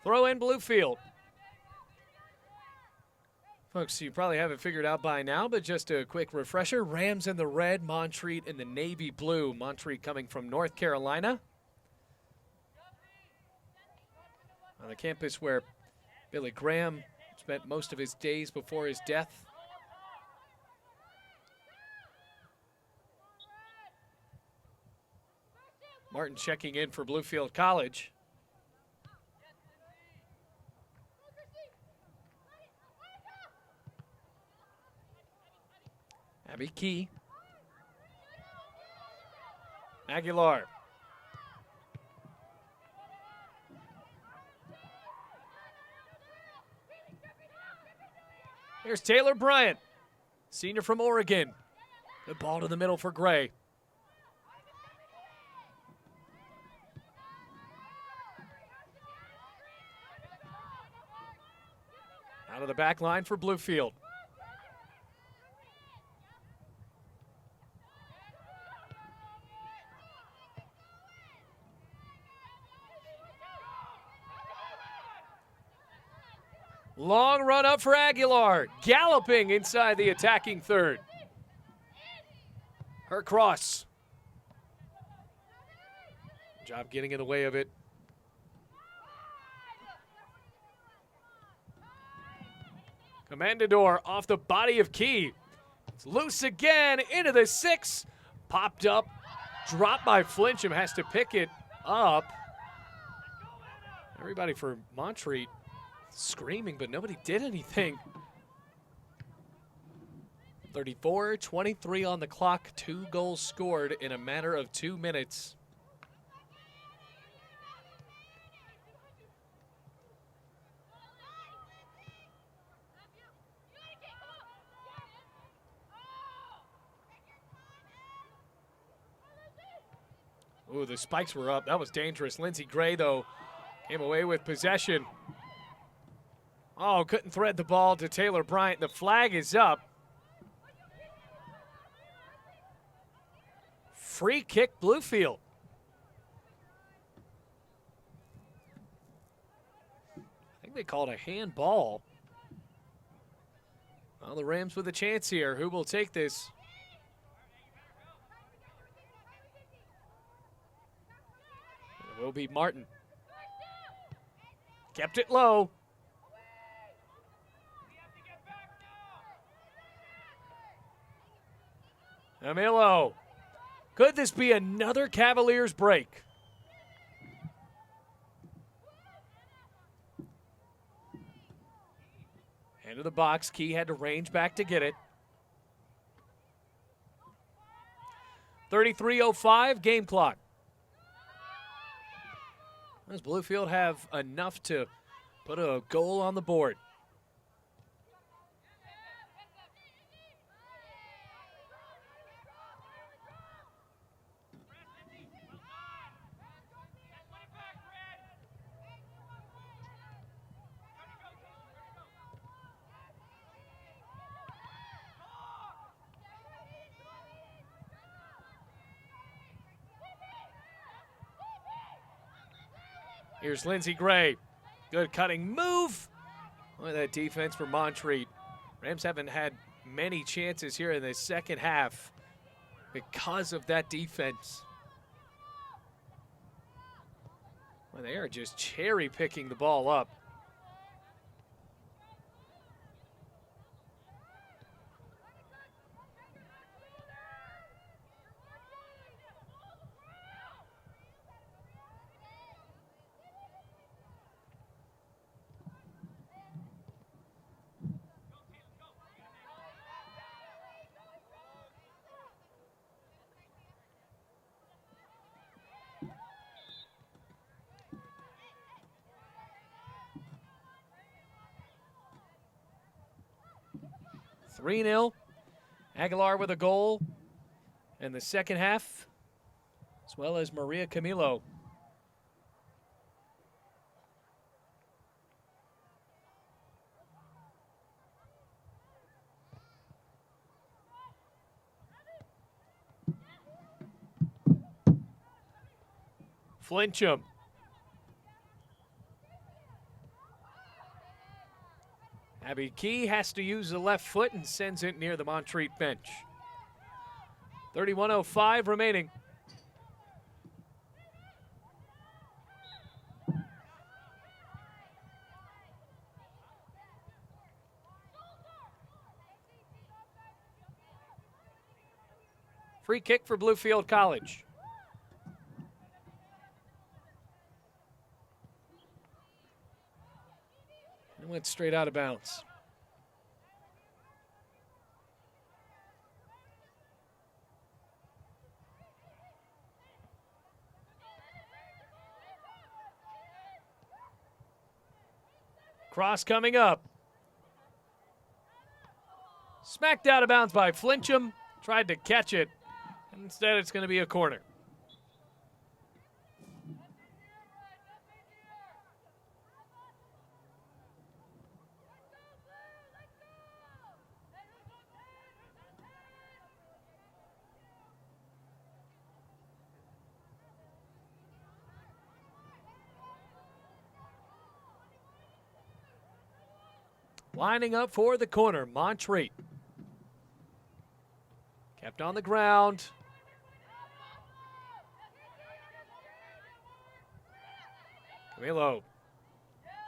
Throw in Bluefield. Folks, you probably have it figured out by now, but just a quick refresher. Rams in the red, Montreat in the navy blue. Montreat coming from North Carolina. On the campus where Billy Graham spent most of his days before his death. Martin checking in for Bluefield College. Abby Key. Aguilar. Here's Taylor Bryant, senior from Oregon. Good ball to the middle for Gray. Out of the back line for Bluefield. Long run up for Aguilar, galloping inside the attacking third. Her cross. Job getting in the way of it. Comendador off the body of Key. It's loose again into the 6. Popped up, dropped by Flincham, has to pick it up. Everybody for Montreat screaming, but nobody did anything. 34-23 on the clock, 2 goals scored in a matter of 2 minutes. Ooh, the spikes were up. That was dangerous. Lindsey Gray, though, came away with possession. Oh, couldn't thread the ball to Taylor Bryant. The flag is up. Free kick, Bluefield. I think they called a handball. Well, the Rams with a chance here. Who will take this? It will be Martin. Kept it low. Amilo. Could this be another Cavaliers break? Into the box. Key had to range back to get it. 33:05 game clock. Does Bluefield have enough to put a goal on the board? Here's Lindsey Gray. Good cutting move. Look at that defense for Montreat. Rams haven't had many chances here in the second half because of that defense. Well, they are just cherry picking the ball up. (3-0). Aguilar with a goal in the second half, as well as Maria Camilo. Flincham. Abby Key has to use the left foot and sends it near the Montreat bench. 31:05 remaining. Free kick for Bluefield College. It went straight out of bounds. Cross coming up. Smacked out of bounds by Flincham. Tried to catch it. Instead, it's going to be a corner. Lining up for the corner, Montreat. Kept on the ground. Camilo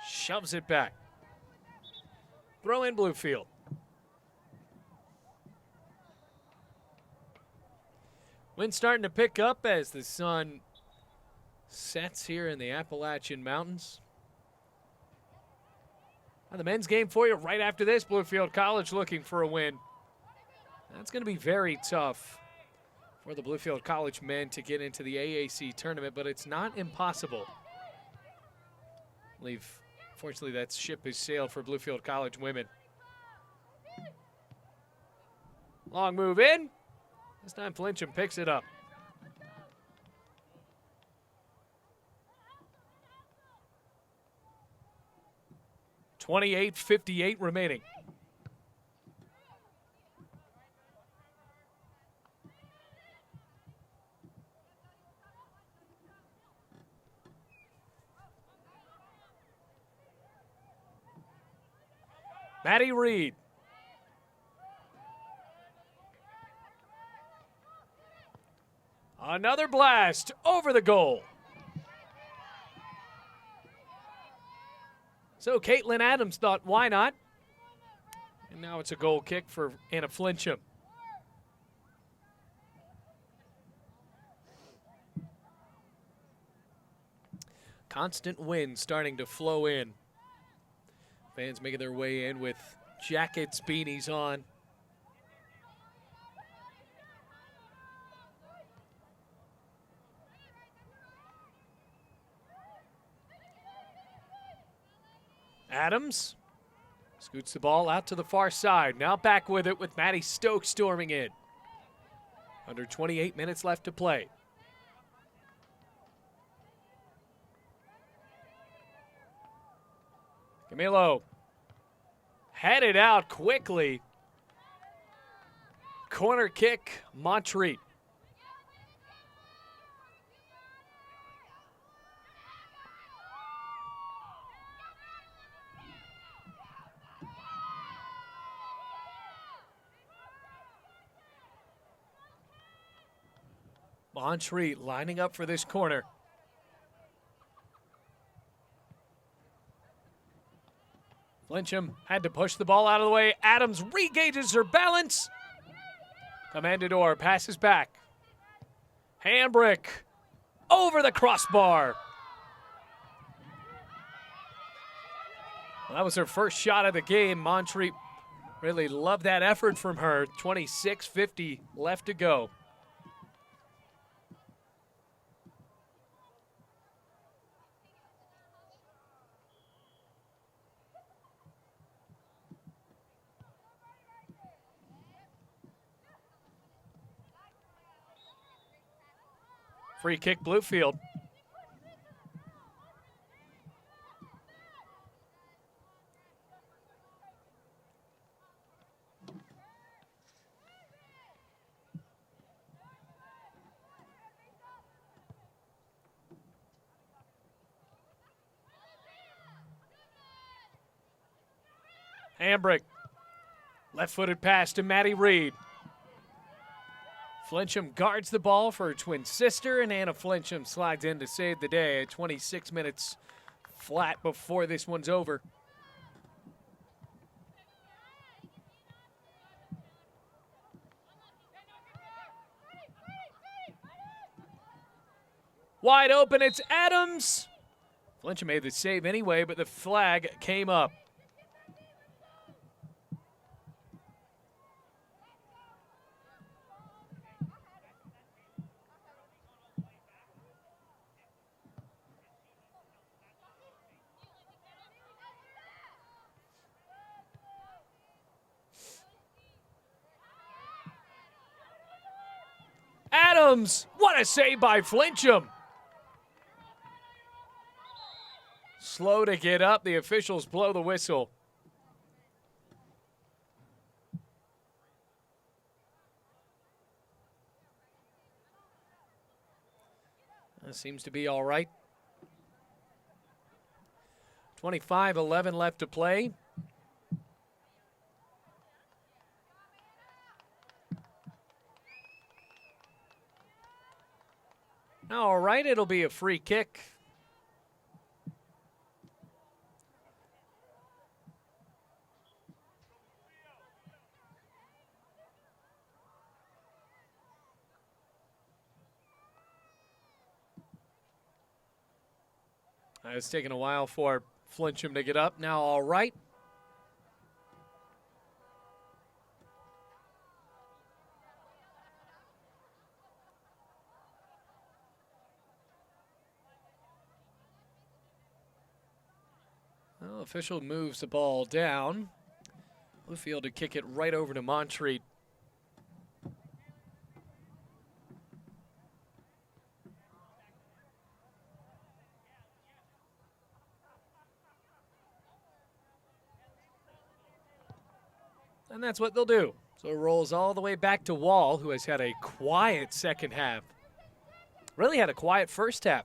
shoves it back. Throw in Bluefield. Wind starting to pick up as the sun sets here in the Appalachian Mountains. The men's game for you right after this. Bluefield College looking for a win. That's going to be very tough for the Bluefield College men to get into the AAC tournament, but it's not impossible. I believe, fortunately, that ship has sailed for Bluefield College women. Long move in. This time Flincham picks it up. .58 remaining. Maddie Reed. Another blast over the goal. So Caitlin Adams thought, why not? And now it's a goal kick for Anna Flincham. Constant wind starting to flow in. Fans making their way in with jackets, beanies on. Adams scoots the ball out to the far side. Now back with it with Maddie Stokes storming in. Under 28 minutes left to play. Camilo headed out quickly. Corner kick, Montreat. Montreat lining up for this corner. Flincham had to push the ball out of the way. Adams re-gauges her balance. Commandador passes back. Hambrick over the crossbar. Well, that was her first shot of the game. Montreat really loved that effort from her. 26:50 left to go. Free kick, Bluefield. Hambrick. Left-footed pass to Maddie Reed. Flincham guards the ball for her twin sister, and Anna Flincham slides in to save the day at 26 minutes flat before this one's over. Wide open, it's Adams. Flincham made the save anyway, but the flag came up. Adams, what a save by Flincham. Slow to get up, the officials blow the whistle. That seems to be all right. 25-11 left to play. All right, it'll be a free kick. It's taken a while for Flincham to get up. Now, all right. Well, official moves the ball down. Bluefield to kick it right over to Montreat. And that's what they'll do. So it rolls all the way back to Wall, who has had a quiet second half. Really had a quiet first half.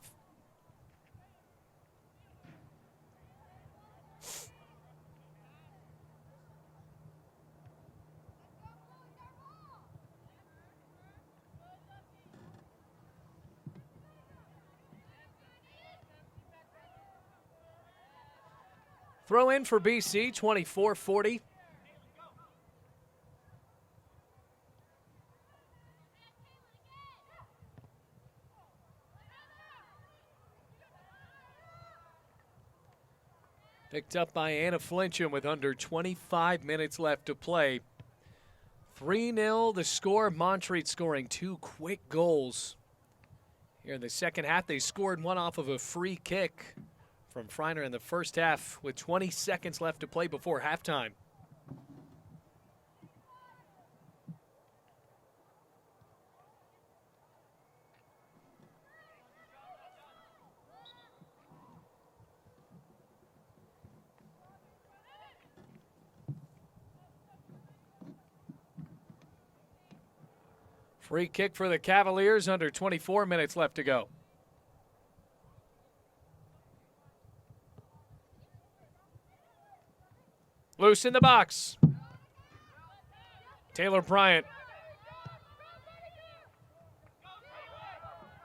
Throw in for BC, 24-40. Picked up by Anna Flincham with under 25 minutes left to play. 3-0 the score. Montreat scoring 2 quick goals. Here in the second half, they scored one off of a free kick from Freiner in the first half with 20 seconds left to play before halftime. Free kick for the Cavaliers, under 24 minutes left to go. Loose in the box. Taylor Bryant.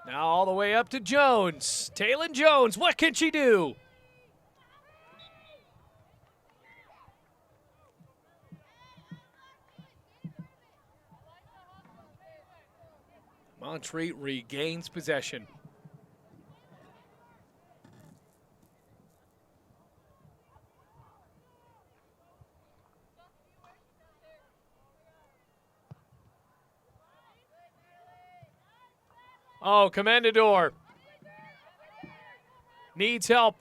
Now all the way up to Jones. Taylor Jones, what can she do? Montreat regains possession. Oh, Commendador needs help.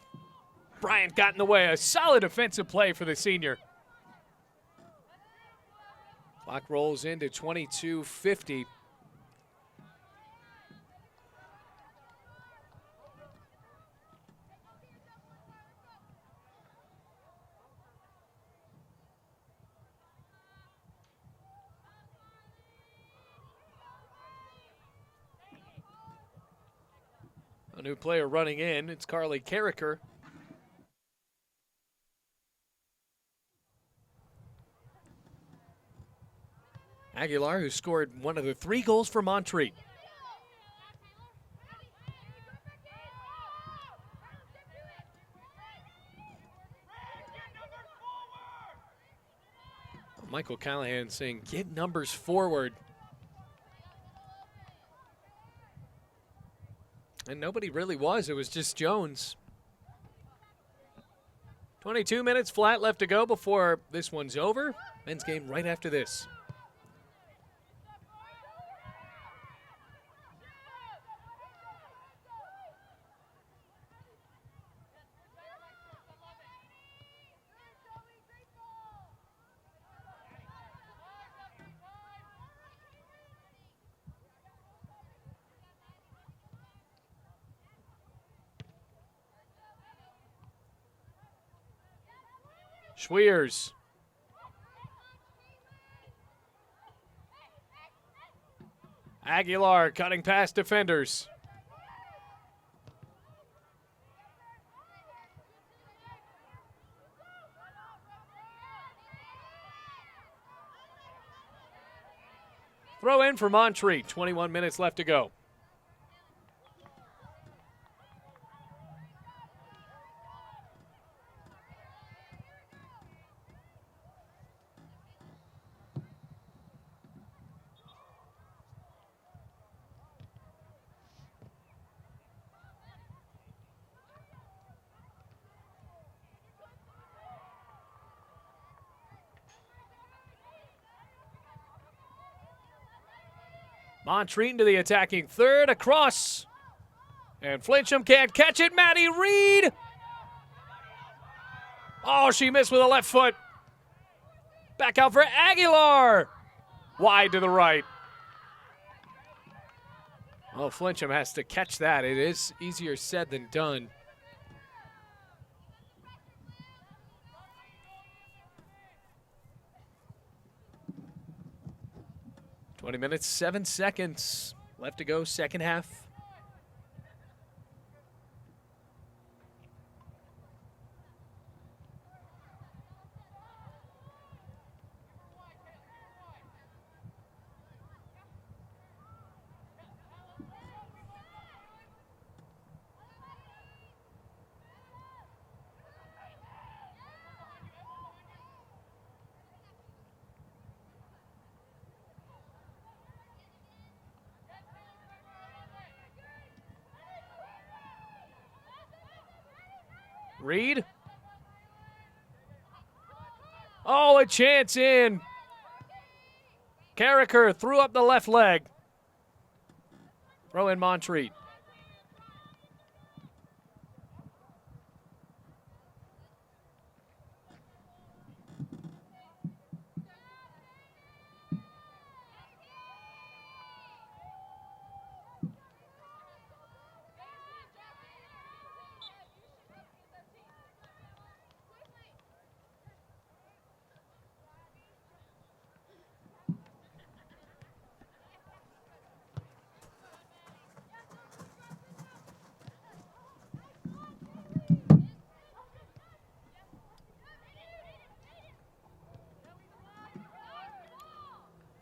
Bryant got in the way. A solid defensive play for the senior. Clock rolls into 22:50. A new player running in. It's Carly Carricker. Aguilar, who scored one of the 3 goals for Montreat. Michael Callahan saying, get numbers forward. And nobody really was. It was just Jones. 22 minutes flat left to go before this one's over. Men's game right after this. Schweers. Aguilar cutting past defenders. Throw in for Montreat. 21 minutes left to go. Montreat into the attacking third, across. And Flincham can't catch it. Maddie Reed. Oh, she missed with a left foot. Back out for Aguilar. Wide to the right. Oh, Flincham has to catch that. It is easier said than done. (20 minutes, 7 seconds left to go, second half. Reed. Oh, a chance in. Carricker threw up the left leg. Throw in Montreat.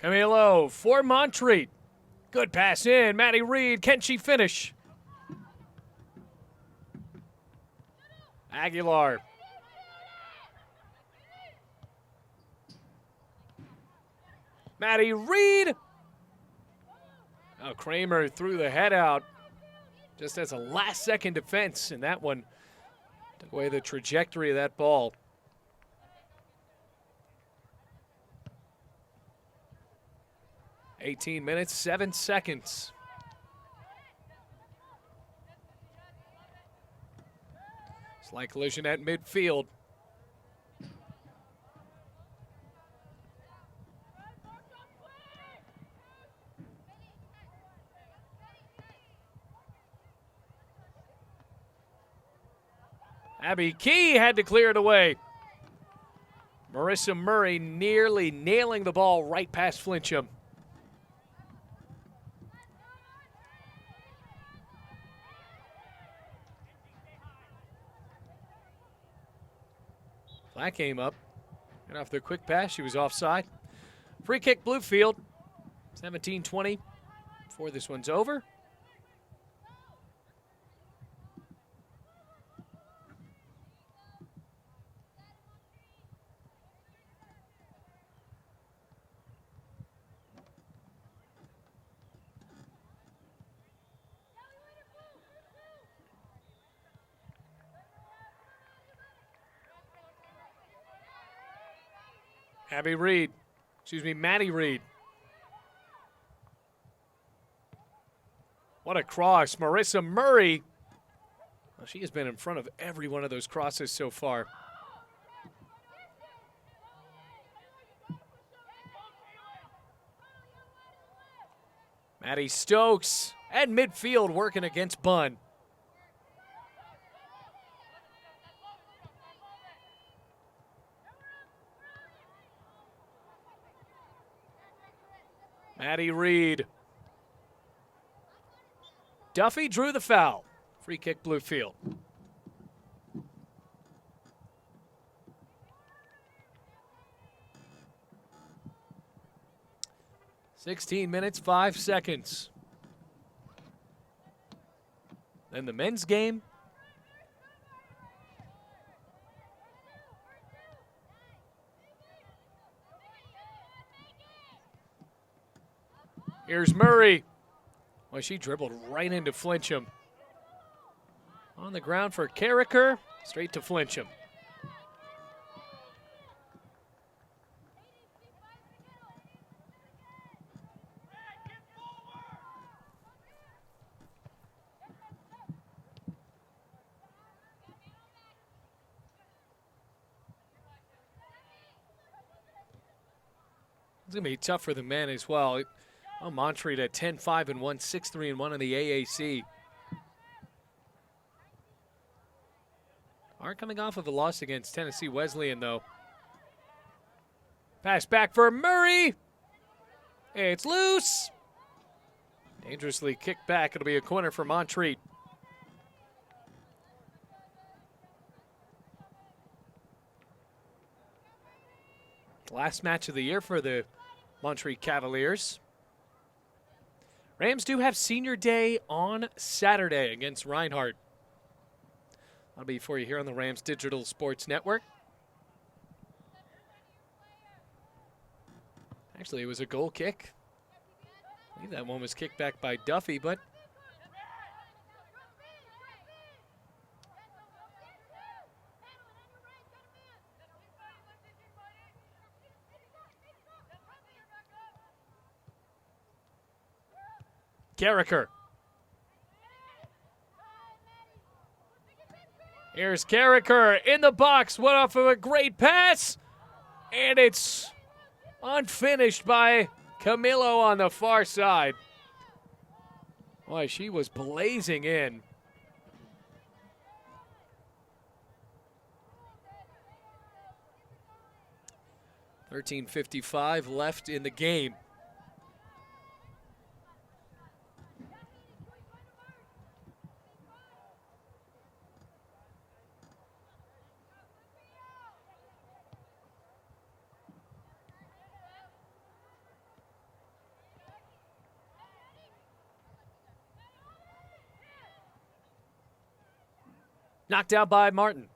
Camilo for Montreat. Good pass in. Maddie Reed. Can she finish? Aguilar. Maddie Reed. Oh, Kramer threw the head out just as a last-second defense, and that one took away the trajectory of that ball. 18 minutes, 7 seconds. Slight collision at midfield. Abby Key had to clear it away. Marissa Murray nearly nailing the ball right past Flincham. That came up. And off the quick pass, she was offside. Free kick, Bluefield. 17-20 before this one's over. Maddie Reed. What a cross. Marissa Murray. Well, she has been in front of every one of those crosses so far. Maddie Stokes at midfield working against Bunn. Maddie Reed. Duffy drew the foul. Free kick, Bluefield. "16 minutes, 5 seconds. Then the men's game. Here's Murray. Well, she dribbled right into Flincham. On the ground for Carricker, straight to Flincham. It's going to be tough for the men as well. Oh, Montreat at 10-5-1, 6-3-1 in the AAC. Are coming off of a loss against Tennessee Wesleyan, though. Pass back for Murray. It's loose. Dangerously kicked back. It'll be a corner for Montreat. Last match of the year for the Montreat Cavaliers. Rams do have senior day on Saturday against Reinhardt. That'll be for you here on the Rams Digital Sports Network. Actually, it was a goal kick. I believe that one was kicked back by Duffy, but Carricker. Here's Carricker in the box. Went off of a great pass. And it's unfinished by Camillo on the far side. Boy, she was blazing in. $13:55 left in the game. Knocked out by Martin.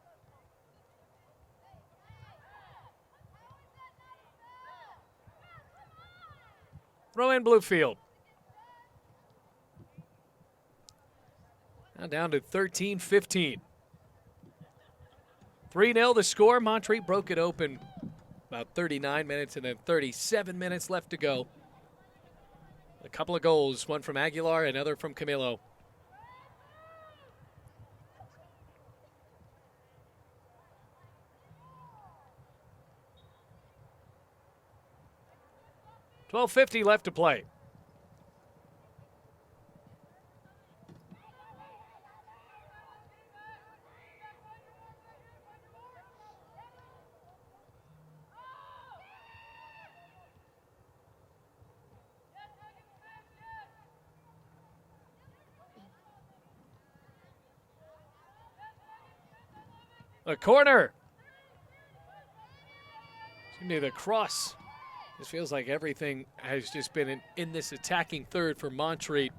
Throw in Bluefield. Now down to 13-15. 3-0 the score. Montreat broke it open about 39 minutes and then 37 minutes left to go. A couple of goals, one from Aguilar, another from Camillo. $12:50 left to play. A corner. Seemed to be the cross. This feels like everything has just been in this attacking third for Montreat.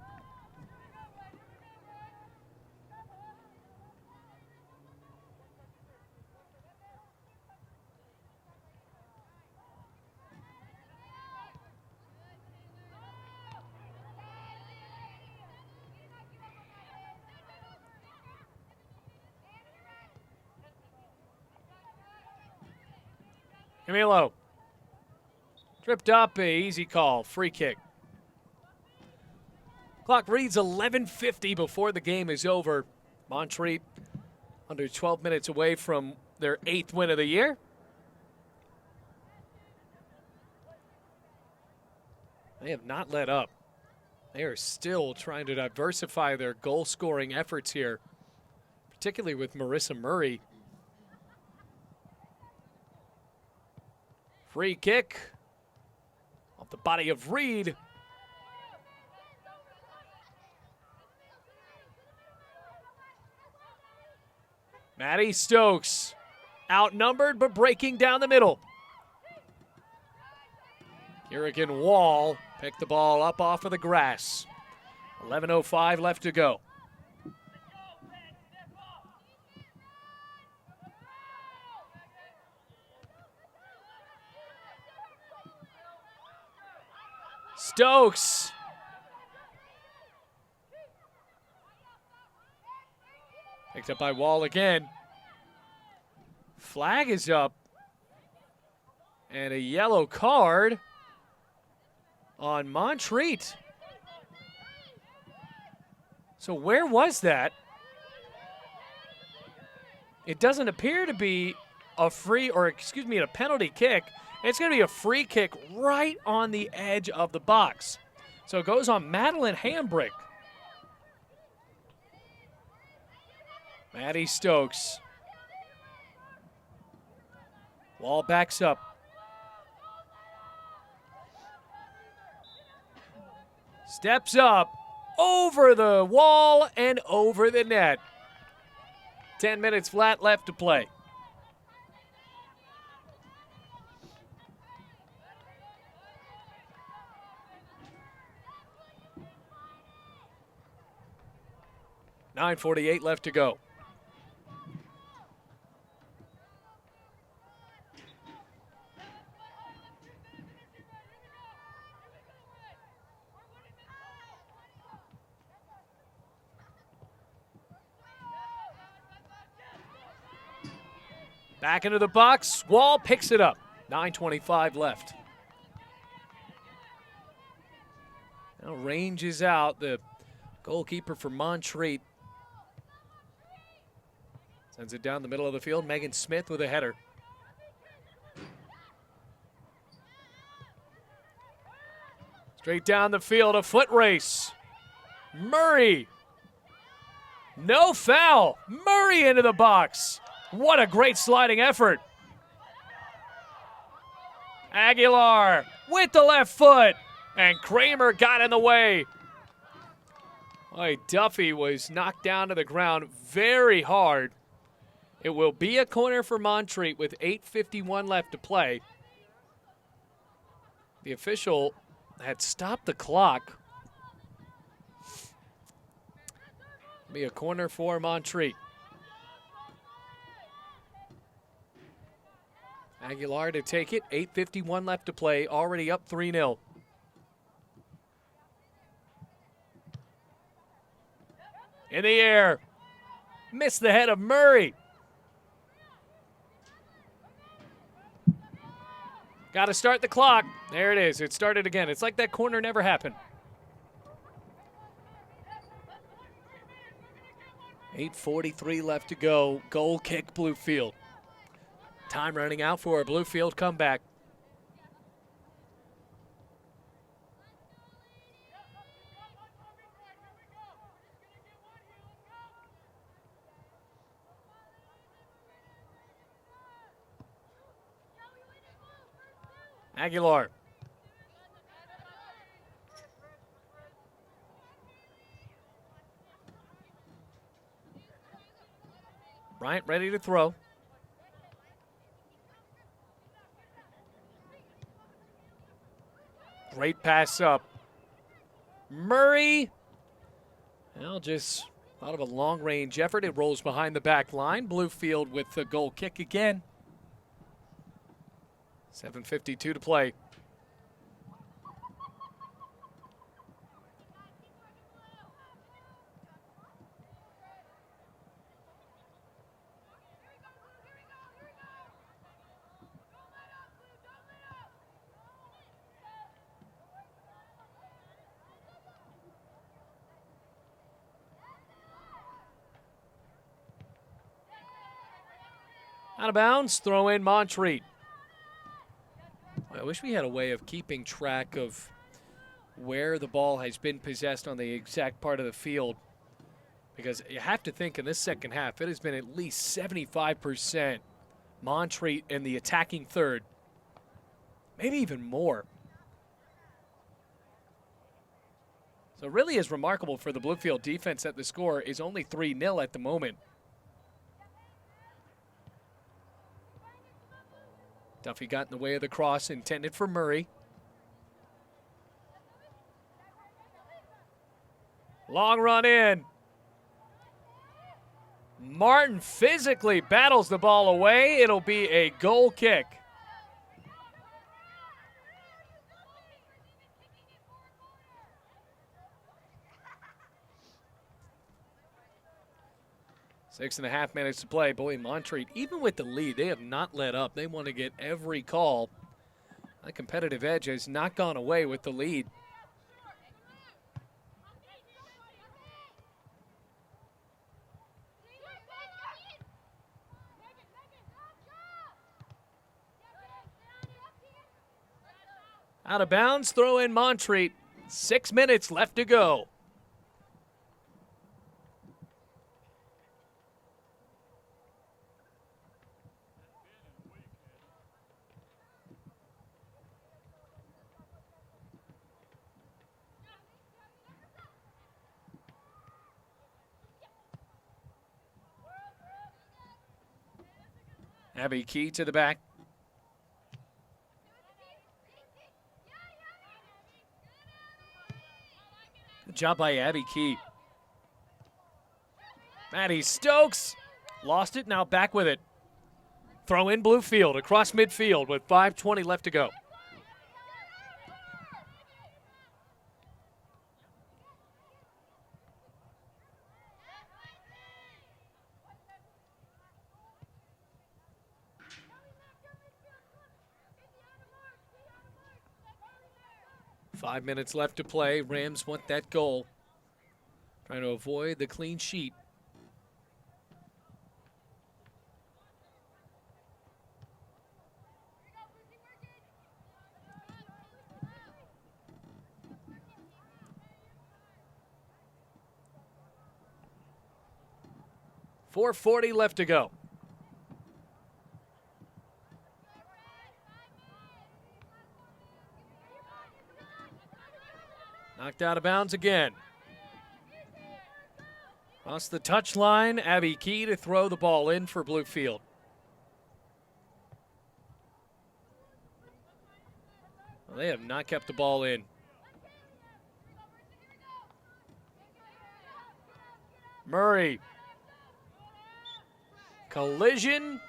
Camillo. Tripped up, a easy call, free kick. Clock reads 11:50 before the game is over. Montreat under 12 minutes away from their 8th win of the year. They have not let up. They are still trying to diversify their goal-scoring efforts here, particularly with Marissa Murray. Free kick off the body of Reed. Maddie Stokes, outnumbered but breaking down the middle. Kerrigan Wall picked the ball up off of the grass. 11:05 left to go. Stokes. Picked up by Wall again. Flag is up. And a yellow card on Montreat. So where was that? It doesn't appear to be a a penalty kick. It's going to be a free kick right on the edge of the box. So it goes on Madeline Hambrick. Maddie Stokes. Wall backs up. Steps up, over the wall and over the net. 10 minutes flat left to play. .9:48 left to go. Back into the box. Wall picks it up. 9:25 left. Now ranges out the goalkeeper for Montreat. Sends it down the middle of the field. Megan Smith with a header. Straight down the field, a foot race. Murray. No foul. Murray into the box. What a great sliding effort. Aguilar with the left foot. And Kramer got in the way. Boy, Duffy was knocked down to the ground very hard. It will be a corner for Montreat with 8:51 left to play. The official had stopped the clock. Be a corner for Montreat. Aguilar to take it. 8:51 left to play. Already up 3-0. In the air. Missed the head of Murray. Got to start the clock. There it is. It started again. It's like that corner never happened. 8:43 left to go. Goal kick, Bluefield. Time running out for a Bluefield comeback. Aguilar. Bryant ready to throw. Great pass up. Murray. Well, just out of a long-range effort. It rolls behind the back line. Bluefield with the goal kick again. 7:52 to play. Out of bounds, throw in Montreat. I wish we had a way of keeping track of where the ball has been possessed on the exact part of the field, because you have to think in this second half it has been at least 75% Montreat in the attacking third, maybe even more. So it really is remarkable for the Bluefield defense that the score is only 3-0 at the moment. Duffy got in the way of the cross intended for Murray. Long run in. Martin physically battles the ball away. It'll be a goal kick. Six and a half minutes to play. Boy, Montreat, even with the lead, they have not let up. They want to get every call. That competitive edge has not gone away with the lead. Out of bounds, throw in Montreat. 6 minutes left to go. Abby Key to the back. Good job by Abby Key. Maddie Stokes lost it, now back with it. Throw in Bluefield across midfield with 5:20 left to go. Five minutes left to play. Rams want that goal. Trying to avoid the clean sheet. .440 left to go. Knocked out of bounds again. Across the touchline, Abby Key to throw the ball in for Bluefield. Well, they have not kept the ball in. Murray. Collision.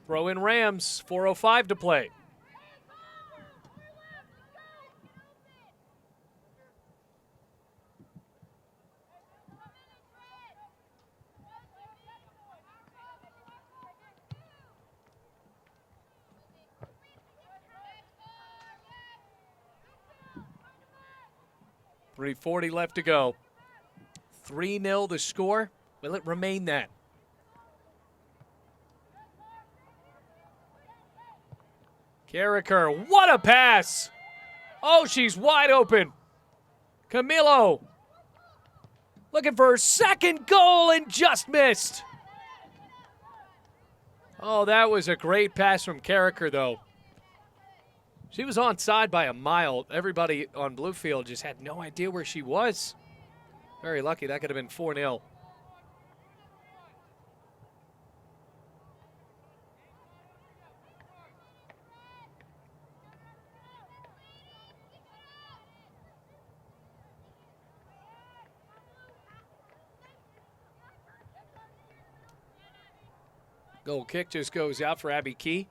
Throw in Rams, 4:05 to play. .340 left to go. 3-0 the score. Will it remain that? Carricker, what a pass! Oh, she's wide open. Camilo looking for her second goal and just missed. Oh, that was a great pass from Carricker, though. She was onside by a mile. Everybody on Bluefield just had no idea where she was. Very lucky. That could have been 4-0. Goal kick just goes out for Abby Key.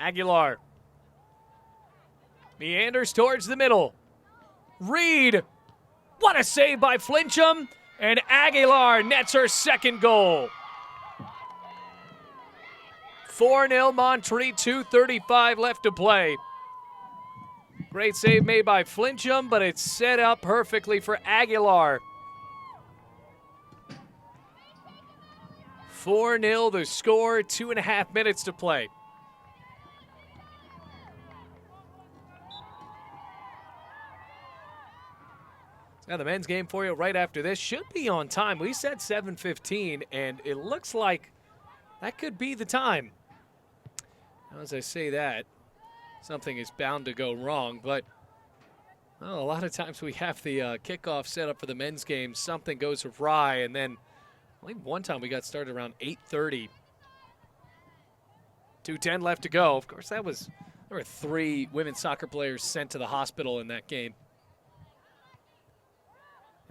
Aguilar meanders towards the middle. Reed, what a save by Flincham, and Aguilar nets her second goal. 4-0 Montreat, 2:35 left to play. Great save made by Flincham, but it's set up perfectly for Aguilar. 4-0 the score, 2.5 minutes to play. Now the men's game for you right after this. Should be on time. We said 7:15, and it looks like that could be the time. Now, as I say that, something is bound to go wrong, but well, a lot of times we have the kickoff set up for the men's game. Something goes awry, and then I believe one time we got started around 8:30. 2:10 left to go. Of course, there were 3 women's soccer players sent to the hospital in that game.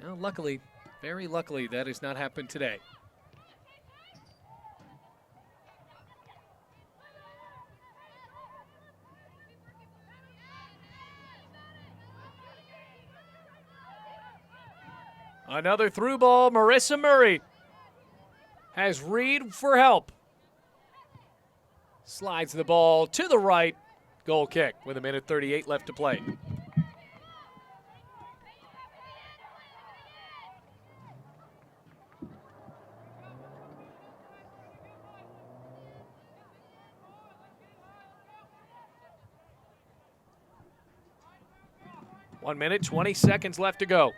Now, luckily, very luckily, that has not happened today. Another through ball. Marissa Murray has Reed for help. Slides the ball to the right. Goal kick with 1:38 left to play. One minute, 20 seconds left to go.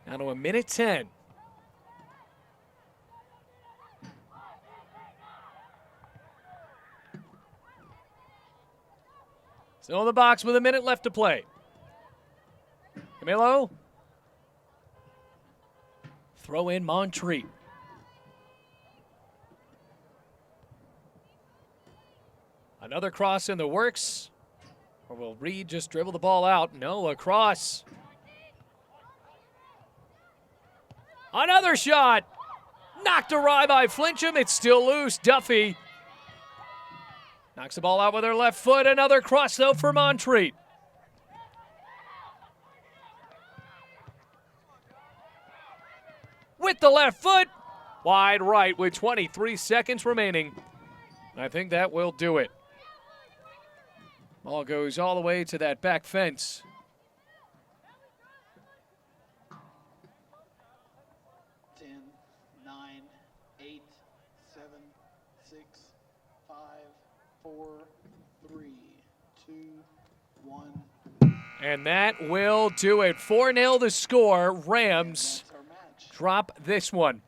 Down to 1:10. Still in the box with 1 minute left to play. Camilo. Throw in Montreat. Another cross in the works. Or will Reed just dribble the ball out? No, a cross. Another shot. Knocked awry by Flincham. It's still loose. Duffy knocks the ball out with her left foot. Another cross, though, for Montreat. With the left foot. Wide right with 23 seconds remaining. I think that will do it. Ball goes all the way to that back fence. And that will do it. 4-0 the score. Rams drop this one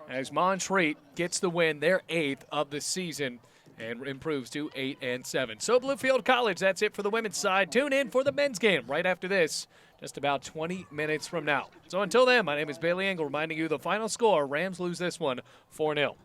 as Montreat gets the win, their 8th of the season, and improves to 8-7. So Bluefield College, that's it for the women's side. Tune in for the men's game right after this, just about 20 minutes from now. So until then, my name is Bailey Engel reminding you the final score. Rams lose this one 4-0.